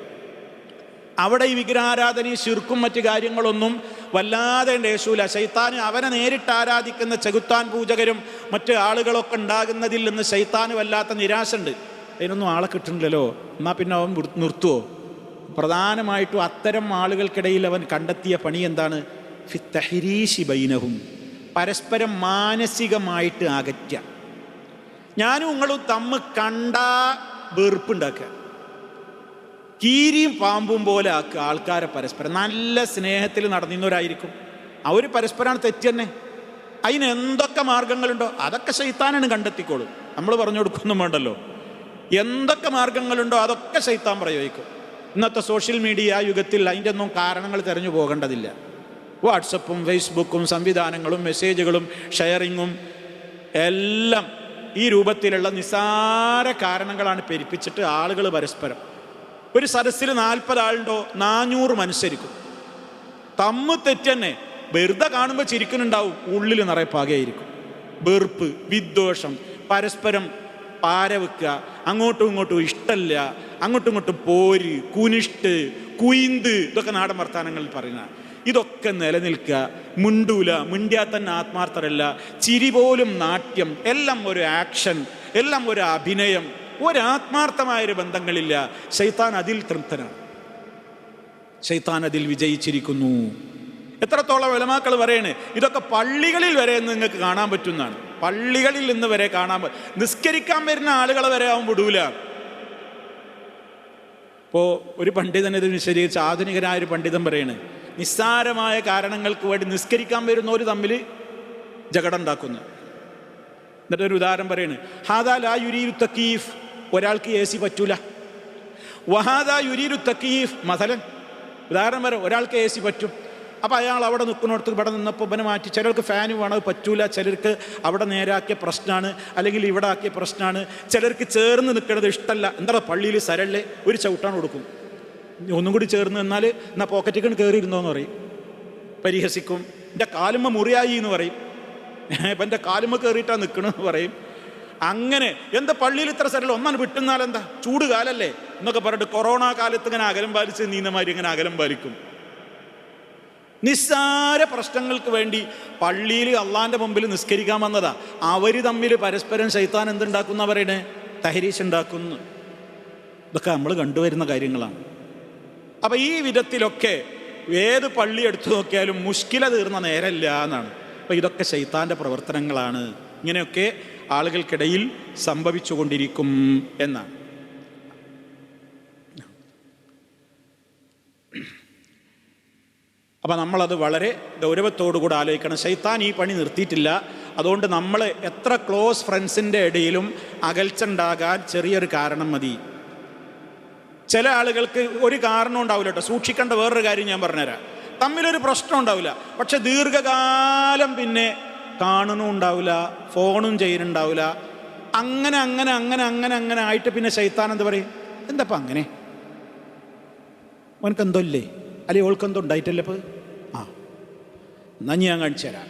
S1: അവിടെ ഈ വിഗ്രഹാരാധനയും ശിർക്കും മറ്റു കാര്യങ്ങളൊന്നും വല്ലാതെ യേശൂല. ശൈത്താന് അവനെ നേരിട്ട് ആരാധിക്കുന്ന ചെകുത്താൻ പൂജകരും മറ്റ് ആളുകളൊക്കെ ഉണ്ടാകുന്നതിൽ നിന്ന് ശൈത്താന് വല്ലാത്ത നിരാശ ഉണ്ട്. അതിനൊന്നും ആളെ കിട്ടുന്നില്ലല്ലോ, എന്നാൽ പിന്നെ അവൻ നിർത്തുവോ? പ്രധാനമായിട്ടും അത്തരം ആളുകൾക്കിടയിൽ അവൻ കണ്ടെത്തിയ പണി എന്താണ്? ഫിത്തഹരീശി ബൈനഹും, പരസ്പരം മാനസികമായിട്ട് അകറ്റുക. ഞാനും നിങ്ങളും തമ്മിൽ കണ്ടാ വെറുപ്പുണ്ടാക്കുക, കീരിയും പാമ്പും പോലെ ആക്കുക ആൾക്കാരെ പരസ്പരം. നല്ല സ്നേഹത്തിൽ നടന്നിരുന്നവരായിരിക്കും അവർ, പരസ്പരമാണ് തെറ്റ് തന്നെ. അതിന് എന്തൊക്കെ മാർഗങ്ങളുണ്ടോ അതൊക്കെ ശൈത്താനാണ് കണ്ടെത്തിക്കോളും. നമ്മൾ പറഞ്ഞു കൊടുക്കൊന്നും വേണ്ടല്ലോ. എന്തൊക്കെ മാർഗങ്ങളുണ്ടോ അതൊക്കെ ശൈത്താൻ പ്രയോഗിക്കും. ഇന്നത്തെ സോഷ്യൽ മീഡിയ യുഗത്തിൽ അതിൻ്റെ ഒന്നും കാരണങ്ങൾ തിരഞ്ഞു പോകേണ്ടതില്ല. വാട്സപ്പും ഫേസ്ബുക്കും സംവിധാനങ്ങളും മെസ്സേജുകളും ഷെയറിങ്ങും എല്ലാം ഈ രൂപത്തിലുള്ള നിസ്സാര കാരണങ്ങളാണ് പെരുപ്പിച്ചിട്ട് ആളുകൾ പരസ്പരം ഒരു സദസ്സിൽ 40 ആളുണ്ടോ 400 മനുഷ്യരിക്കും. തമ്മ് തെറ്റന്നെ. വെറുതെ കാണുമ്പോൾ ചിരിക്കുന്നുണ്ടാവും, ഉള്ളിൽ നിറയെ പകയായിരിക്കും. വെറുപ്പ്, വിദ്വേഷം, പരസ്പരം പാരവെക്കുക, അങ്ങോട്ടും ഇങ്ങോട്ടും ഇഷ്ടമില്ല, അങ്ങോട്ടും ഇങ്ങോട്ടും പോര്, കുനിഷ്ട്, കുയിന്ത്, ഇതൊക്കെ നാടൻ വർത്താനങ്ങളിൽ പറയുന്ന ഇതൊക്കെ നിലനിൽക്കുക. മിണ്ടൂല, മിണ്ടിയാൽ തന്നെ ആത്മാർത്ഥരല്ല, ചിരി പോലും നാട്യം, എല്ലാം ഒരു ആക്ഷൻ, എല്ലാം ഒരു അഭിനയം, ഒരാത്മാർത്ഥമായൊരു ബന്ധങ്ങളില്ല. ശൈത്താൻ അതിൽ തൃപ്തനാണ്, ശൈത്താൻ അതിൽ വിജയിച്ചിരിക്കുന്നു. എത്രത്തോളം ഉലമാക്കൾ പറയണേ, ഇതൊക്കെ പള്ളികളിൽ വരെ നിങ്ങൾക്ക് കാണാൻ പറ്റുന്നതാണ്. പള്ളികളിൽ നിന്ന് വരെ കാണാൻ നിസ്കരിക്കാൻ വരുന്ന ആളുകളെ വരെ അവൻ വിടൂല. ഇപ്പോൾ ഒരു പണ്ഡിതൻ ഇത് വിശദീകരിച്ച്, ആധുനികനായ ഒരു പണ്ഡിതൻ പറയണേ, നിസ്സാരമായ കാരണങ്ങൾക്ക് വേണ്ടി നിസ്കരിക്കാൻ വരുന്നവർ തമ്മിൽ ജഗട ഉണ്ടാക്കുന്നു. എന്നിട്ടൊരു ഉദാഹരണം പറയണ്, ഹാദാ ലാ യുരീരു തക്കീഫ്, ഒരാൾക്ക് AC പറ്റൂല. വഹാദാ യുരീരു തക്കീഫ് മസലൻ, ഉദാഹരണം വരെ ഒരാൾക്ക് AC പറ്റും. അപ്പോൾ അയാൾ അവിടെ നിൽക്കുന്നിടത്ത് ഇവിടെ നിന്നപ്പോൾ ഇവനെ മാറ്റി. ചിലർക്ക് ഫാൻ വേണം, പറ്റൂല. ചിലർക്ക് അവിടെ നേരാക്കിയ പ്രശ്നമാണ്, അല്ലെങ്കിൽ ഇവിടെ ആക്കിയ പ്രശ്നമാണ്. ചിലർക്ക് ചേർന്ന് നിൽക്കുന്നത് ഇഷ്ടമല്ല. എന്താ പള്ളിയിൽ സരല്ലേ, ഒരു ചവിട്ടാണ് കൊടുക്കും. ഒന്നും കൂടി ചേർന്ന് നിന്നാൽ എന്നാൽ പോക്കറ്റിക്കണ് കയറിയിരുന്നോന്ന് പറയും, പരിഹസിക്കും. എൻ്റെ കാലുമ്മ മുറിയായി എന്ന് പറയും, ഇപ്പം എൻ്റെ കാലുമ്മ കയറിയിട്ടാണ് നിൽക്കണമെന്ന് പറയും. അങ്ങനെ എന്താ പള്ളിയിൽ ഇത്ര സരല്ല, ഒന്നാണ് വിട്ടുന്നാൽ എന്താ, ചൂട് കാലല്ലേ എന്നൊക്കെ പറഞ്ഞിട്ട് കൊറോണ കാലത്ത് ഇങ്ങനെ അകലം പാലിച്ച് നീന്തമാരി ഇങ്ങനെ അകലം പാലിക്കും. നിസ്സാര പ്രശ്നങ്ങൾക്ക് വേണ്ടി പള്ളിയിൽ അള്ളാൻ്റെ മുമ്പിൽ നിസ്കരിക്കാൻ വന്നതാ. അവർ തമ്മിൽ പരസ്പരം ശൈത്താൻ എന്തുണ്ടാക്കുന്ന പറയണേ, തഹരീശ് ഉണ്ടാക്കുന്നു. ഇതൊക്കെ നമ്മൾ കണ്ടുവരുന്ന കാര്യങ്ങളാണ്. അപ്പം ഈ വിധത്തിലൊക്കെ ഏത് പള്ളി എടുത്തു നോക്കിയാലും മുഷ്കില തീർന്ന നേരമില്ല എന്നാണ്. അപ്പം ഇതൊക്കെ ശൈത്താൻ്റെ പ്രവർത്തനങ്ങളാണ്. ഇങ്ങനെയൊക്കെ ആളുകൾക്കിടയിൽ സംഭവിച്ചു കൊണ്ടിരിക്കും എന്നാണ്. അപ്പം നമ്മളത് വളരെ ഗൗരവത്തോടുകൂടി ആലോചിക്കണം. ശൈത്താൻ ഈ പണി നിർത്തിയിട്ടില്ല. അതുകൊണ്ട് നമ്മൾ എത്ര ക്ലോസ് ഫ്രണ്ട്സിൻ്റെ ഇടയിലും അകൽച്ച ഉണ്ടാകാൻ ചെറിയൊരു കാരണം മതി. ചില ആളുകൾക്ക് ഒരു കാരണം ഉണ്ടാവില്ല കേട്ടോ. സൂക്ഷിക്കേണ്ട വേറൊരു കാര്യം ഞാൻ പറഞ്ഞുതരാം. തമ്മിലൊരു പ്രശ്നം ഉണ്ടാവില്ല, പക്ഷെ ദീർഘകാലം പിന്നെ കാണുന്നുണ്ടാവില്ല, ഫോണും ചെയ്യുന്നുണ്ടാവില്ല. അങ്ങനെ അങ്ങനെ അങ്ങനെ അങ്ങനെ അങ്ങനെ ആയിട്ട് പിന്നെ ശൈത്താൻ എന്ത് പറയും, എന്താപ്പം അങ്ങനെ, ഓനക്കെന്തോ ഇല്ലേ, അല്ലെങ്കിൽ ഓൾക്കെന്തോ ഉണ്ടായിട്ടല്ലേ ഇപ്പോൾ, ആ എന്നാ ഞാൻ കാണിച്ചു തരാം.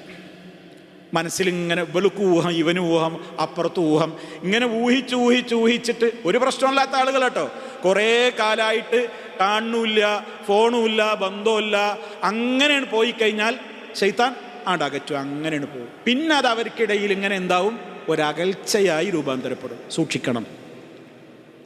S1: മനസ്സിലിങ്ങനെ ഇവൾക്ക് ഊഹം, ഇവന് ഊഹം, അപ്പുറത്ത് ഊഹം, ഇങ്ങനെ ഊഹിച്ചിട്ട് ഒരു പ്രശ്നമില്ലാത്ത ആളുകൾ കേട്ടോ, കുറേ കാലമായിട്ട് കാണുന്നില്ല, ഫോണുമില്ല, ബന്ധമില്ല, അങ്ങനെയാണ് പോയി കഴിഞ്ഞാൽ ശൈത്താൻ അകറ്റും, അങ്ങനെയാണ് പോകും. പിന്നെ അത് അവർക്കിടയിൽ ഇങ്ങനെ എന്താവും, ഒരകൽച്ചയായി രൂപാന്തരപ്പെടും. സൂക്ഷിക്കണം,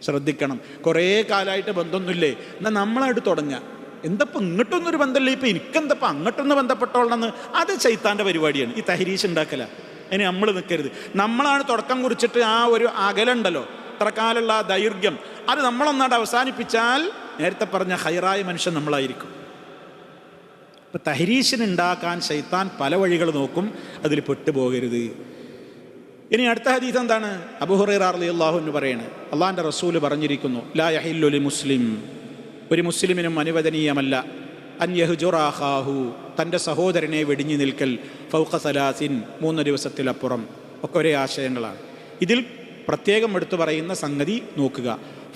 S1: ശ്രദ്ധിക്കണം. കുറേ കാലമായിട്ട് ബന്ധമൊന്നുമില്ലേ, എന്നാൽ നമ്മളായിട്ട് തുടങ്ങുക, എന്തപ്പോൾ ഇങ്ങോട്ടൊന്നൊരു ബന്ധമില്ല, ഇപ്പം എനിക്കെന്തപ്പോൾ അങ്ങോട്ടൊന്ന് ബന്ധപ്പെട്ടോളണമെന്ന്, അത് ശൈത്താൻ്റെ പരിപാടിയാണ്. ഈ തഹരീശ് ഉണ്ടാക്കല. അതിന് നമ്മൾ നിൽക്കരുത്. നമ്മളാണ് തുടക്കം കുറിച്ചിട്ട് ആ ഒരു അകലുണ്ടല്ലോ, ഇത്ര കാലുള്ള ആ ദൈർഘ്യം, അത് നമ്മളൊന്നാട് അവസാനിപ്പിച്ചാൽ നേരത്തെ പറഞ്ഞ ഹൈറായ മനുഷ്യൻ നമ്മളായിരിക്കും. ഇപ്പം തഹരീശിനുണ്ടാക്കാൻ ശൈത്താൻ പല വഴികൾ നോക്കും, അതിൽ പെട്ടുപോകരുത്. ഇനി അടുത്ത ഹദീസ് എന്താണ്? അബൂ ഹുറൈറ റളിയല്ലാഹു അൻഹു പറയാണ്, അള്ളാഹിൻ്റെ റസൂല് പറഞ്ഞിരിക്കുന്നു, ലാ യഹില്ലു ലി മുസ്ലിം, ഒരു മുസ്ലിമിനും അനുവദനീയമല്ല, അൻ യഹ്ജുറ അഖാഹു, തൻ്റെ സഹോദരനെ വെടിഞ്ഞു നിൽക്കൽ, ഫൗഖ സലാസിൻ, 3 ദിവസത്തിലപ്പുറം. ഒക്കെ ഒരേ ആശയങ്ങളാണ്. ഇതിൽ പ്രത്യേകം എടുത്തു പറയുന്ന സംഗതി നോക്കുക.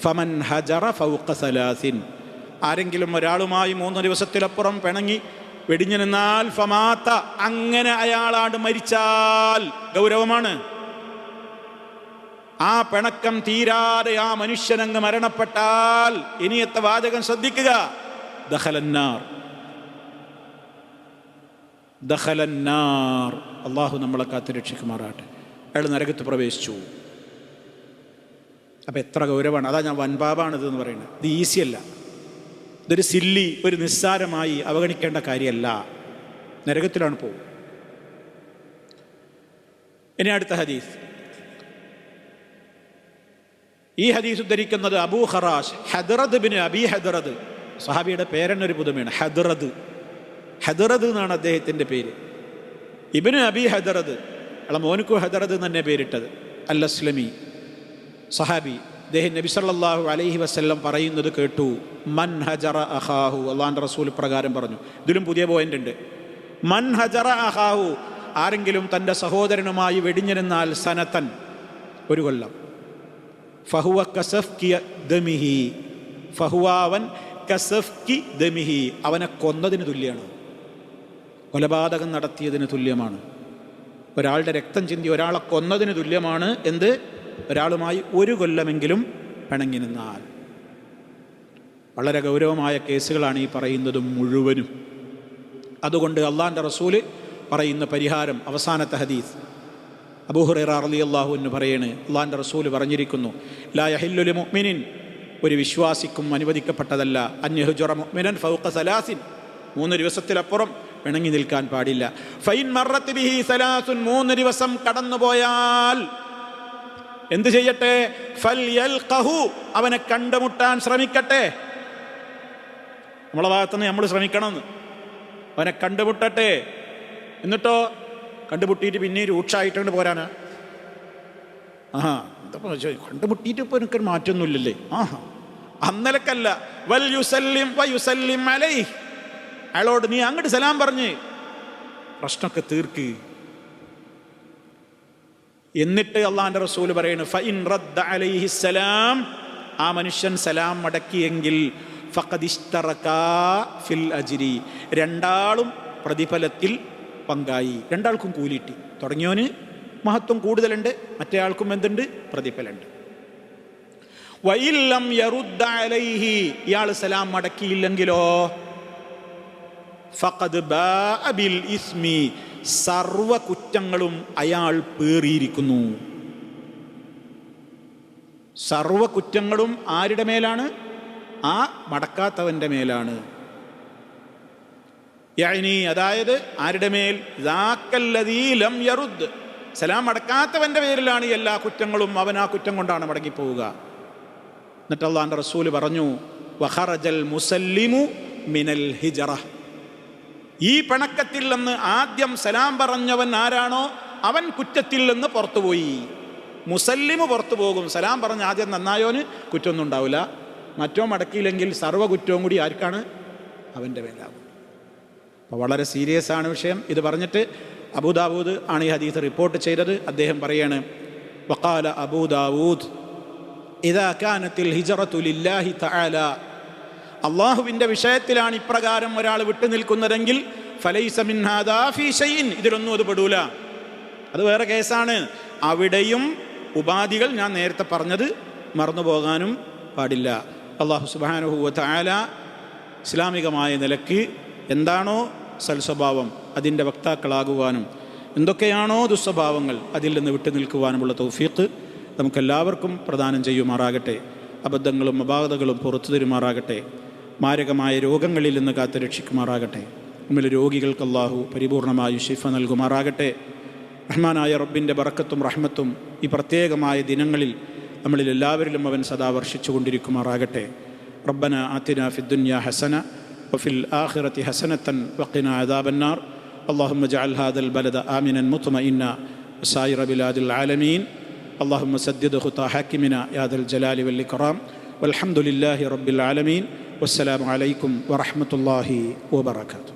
S1: ഫമൻ ഹജറ ഫൗഖ സലാസിൻ, ആരെങ്കിലും ഒരാളുമായി 3 ദിവസത്തിലപ്പുറം പിണങ്ങി വെടിഞ്ഞു നിന്നാൽ, ഫമാത്ത, അങ്ങനെ അയാളാണ് മരിച്ചാൽ, ഗൗരവമാണ്. ആ പിണക്കം തീരാതെ ആ മനുഷ്യനങ്ങ് മരണപ്പെട്ടാൽ, ഇനിയത്തെ വാചകം ശ്രദ്ധിക്കുക, ദഖലന്നാർ, ദഖലന്നാർ, അള്ളാഹു നമ്മളെ കാത്ത് രക്ഷിക്കുമാറാട്ടെ. അയാൾ നരകത്ത് പ്രവേശിച്ചു. അപ്പം എത്ര ഗൗരവമാണ്. അതാ ഞാൻ വൻപാപാണിത് എന്ന് പറയുന്നത്. ഇത് ഈസിയല്ല, ഇതൊരു സില്ലി, ഒരു നിസ്സാരമായി അവഗണിക്കേണ്ട കാര്യമല്ല. നരകത്തിലാണ് പോകും. ഇനി അടുത്ത ഹദീസ്. ഈ ഹദീസ് ഉദ്ധരിക്കുന്നത് അബൂ ഖറാഷ് ഹദ്റദ് ബിൻ അബി ഹദ്റദ്, സഹാബിയുടെ പേരെന്നൊരു പുതുമയാണ്, ഹദ്റദ് എന്നാണ് അദ്ദേഹത്തിൻ്റെ പേര്. ഇബ്നു അബി ഹദ്റദ്, അയാളെ മോനുക്കു ഹദ്റദ് തന്നെ പേരിട്ടത്. അൽ അസ്ലമി സഹാബി, അദ്ദേഹം നബി സല്ലല്ലാഹു അലൈഹി വസല്ലം പറയുന്നത് കേട്ടു. മൻ ഹജറ അഖാഹു, അള്ളാഹിൻ്റെ റസൂൽ പ്രകാരം പറഞ്ഞു. ഇതിലും പുതിയ പോയിന്റ് ഉണ്ട്. മൻ ഹജറ അഖാഹു, ആരെങ്കിലും തൻ്റെ സഹോദരനുമായി വെടിഞ്ഞിരുന്നാൽ സനതൻ, ഒരു കൊല്ലം, ഫഹുവ കസഫ്കി ദമിഹി, ഫഹുവ അവൻ കസഫ്കി ദമിഹി, അവനെ കൊന്നതിന് തുല്യമാണ്, കൊലപാതകം നടത്തിയതിന് തുല്യമാണ്. ഒരാളുടെ രക്തം ചിന്തി ഒരാളെ കൊന്നതിന് തുല്യമാണ്. എന്ത്? ഒരാളുമായി ഒരു കൊല്ലമെങ്കിലും പിണങ്ങി നിന്നാൽ. വളരെ ഗൗരവമായ കേസുകളാണ് ഈ പറയുന്നത് മുഴുവനും. അതുകൊണ്ട് അള്ളാഹിൻ്റെ റസൂല് പറയുന്ന പരിഹാരം, അവസാനത്തെ ഹദീസ് അബൂ ഹുറൈറ റളിയല്ലാഹു അൻഹു പറയാണ്, അള്ളാഹിൻ്റെ റസൂല് പറഞ്ഞിരിക്കുന്നു, ലാ യഹില്ലു ലിമുഅ്മിനിൻ, ഒരു വിശ്വാസിക്കും അനുവദിക്കപ്പെട്ടതല്ല, അൻ യഹ്ജുറ മുഅ്മിനൻ ഫൗഖ സലാസിൻ, 3 ദിവസത്തിലപ്പുറം പിണങ്ങി നിൽക്കാൻ പാടില്ല. ഫൈൻ മറത്ത് ബിഹി സലാസുൻ, 3 ദിവസം കടന്നുപോയാൽ എന്ത് ചെയ്യട്ടെ? ഫൽയൽഖഹു, അവനെ കണ്ടുമുട്ടാൻ ശ്രമിക്കട്ടെ. നമ്മളെ ഭാഗത്തുനിന്ന് നമ്മൾ ശ്രമിക്കണമെന്ന്. അവനെ കണ്ടുമുട്ടട്ടെ. എന്നിട്ടോ കണ്ടുമുട്ടിയിട്ട് പിന്നെ രൂക്ഷമായിട്ടുണ്ട് പോരാനാ? എന്താ കണ്ടുമുട്ടിയിട്ട് ഇപ്പോൾ എനിക്കൊരു മാറ്റമൊന്നുമില്ലല്ലേ? അന്നലക്കല്ല. വൽ യുസല്ലിം വയുസല്ലിം അലൈഹി, അയാളോട് നീ അങ്ങോട്ട് സലാം പറഞ്ഞ് പ്രശ്നമൊക്കെ തീർക്ക്. എന്നിട്ട് അള്ളാഹിൻ്റെ റസൂല് പറയുന്നു, ഫഇൻ റദ്ദ അലൈഹി സലാം, ആ മനുഷ്യൻ സലാം മടക്കിയെങ്കിൽ ഫഖദ് ഇശ്തറകാ ഫിൽ അജ്രി, രണ്ടാളും പ്രതിഫലത്തിൽ പങ്കായി, രണ്ടാൾക്കും കൂലിട്ടി. തുടങ്ങിയവന് മഹത്വം കൂടുതലുണ്ട്, മറ്റേ ആൾക്കും എന്തുണ്ട്? പ്രതിഫലമുണ്ട്. വഇല്ലം യറുദ്ദ അലൈഹി, ഇയാൾ സലാം മടക്കിയില്ലെങ്കിലോ ഫഖദ് ബാഅ ബിൽ ഇസ്മി, സർവ കുറ്റങ്ങളും അയാൾ പേറിയിരിക്കുന്നു. സർവ കുറ്റങ്ങളും ആരുടെ മേലാണ്? ആ മടക്കാത്തവൻ്റെ മേലാണ്. യഅനി, അതായത് ആരുടെ മേൽ? ദാക്കല്ലദീ ലം യറുദ്, സലാം മടക്കാത്തവൻ്റെ പേരിലാണ് എല്ലാ കുറ്റങ്ങളും. അവൻ ആ കുറ്റം കൊണ്ടാണ് മടങ്ങിപ്പോവുക. എന്നിട്ട് അല്ലാഹുവിൻ്റെ റസൂല് പറഞ്ഞു, വഖറജൽ മുസല്ലിമു മിനൽ ഹിജ്റ, ഈ പിണക്കത്തിൽ നിന്ന് ആദ്യം സലാം പറഞ്ഞവൻ ആരാണോ അവൻ കുറ്റത്തിൽ നിന്ന് പുറത്തുപോയി. മുസല്ലിമു പുറത്തു പോകും. സലാം പറഞ്ഞ് ആദ്യം നന്നായോന് കുറ്റമൊന്നും ഉണ്ടാവില്ല. മറ്റോ മടക്കിയില്ലെങ്കിൽ സർവ്വ കുറ്റവും കൂടി ആർക്കാണ്? അവൻ്റെ മേലാകും. അപ്പോൾ വളരെ സീരിയസ് ആണ് വിഷയം. ഇത് പറഞ്ഞിട്ട് അബൂദാവൂദ് ആണ് ഈ ഹദീസ് റിപ്പോർട്ട് ചെയ്തത്. അദ്ദേഹം പറയാണ്, വഖാല അബൂദാവൂദ് ഇദാ കാനത്തിൽ ഹിജ്റതു ലില്ലാഹി തആല, അള്ളാഹുവിൻ്റെ വിഷയത്തിലാണ് ഇപ്രകാരം ഒരാൾ വിട്ടു നിൽക്കുന്നതെങ്കിൽ ഫലൈസ മിൻ ഹാദാ ഫീ ഷൈഇൻ, ഇതിലൊന്നും അത് പെടൂല, അത് വേറെ കേസാണ്. അവിടെയും ഉപാധികൾ ഞാൻ നേരത്തെ പറഞ്ഞത് മറന്നു പോകാനും പാടില്ല. അള്ളാഹു സുബ്ഹാനഹു വ തആല ഇസ്ലാമികമായ നിലയ്ക്ക് എന്താണോ സൽസ്വഭാവം അതിൻ്റെ വക്താക്കളാകുവാനും എന്തൊക്കെയാണോ ദുസ്വഭാവങ്ങൾ അതിൽ നിന്ന് വിട്ടു നിൽക്കുവാനുമുള്ള തൗഫീഖ് നമുക്കെല്ലാവർക്കും പ്രദാനം ചെയ്യുമാറാകട്ടെ. അബദ്ധങ്ങളും അപാകതകളും പുറത്തു തരുമാറാകട്ടെ. മാരകമായ രോഗങ്ങളിൽ നിന്ന് കാത്തു രക്ഷിക്കുമാറാകട്ടെ. നമ്മിൽ രോഗികൾക്ക് അല്ലാഹു പരിപൂർണമായി ശിഫ നൽകുമാറാകട്ടെ. റഹ്മാനായ റബ്ബിൻ്റെ ബറക്കത്തും റഹ്മത്തും ഈ പ്രത്യേകമായ ദിനങ്ങളിൽ നമ്മളിൽ എല്ലാവരിലും അവൻ സദാ വർഷിച്ചു കൊണ്ടിരിക്കുമാറാകട്ടെ. റബ്ബന ആതിനാ ഫിദ്ദുനിയ ഹസന വഫിൽ ആഖിറതി ഹസനതൻ വഖിനാ അദാബന്നാർ. اللهم اجعل هذا البلد آمنا مطمئنا وسائر بلاد العالمين. اللهم سدد خطى حاكمنا يا ذا الجلال والإكرام. والحمد لله رب العالمين. والسلام عليكم ورحمة الله وبركاته.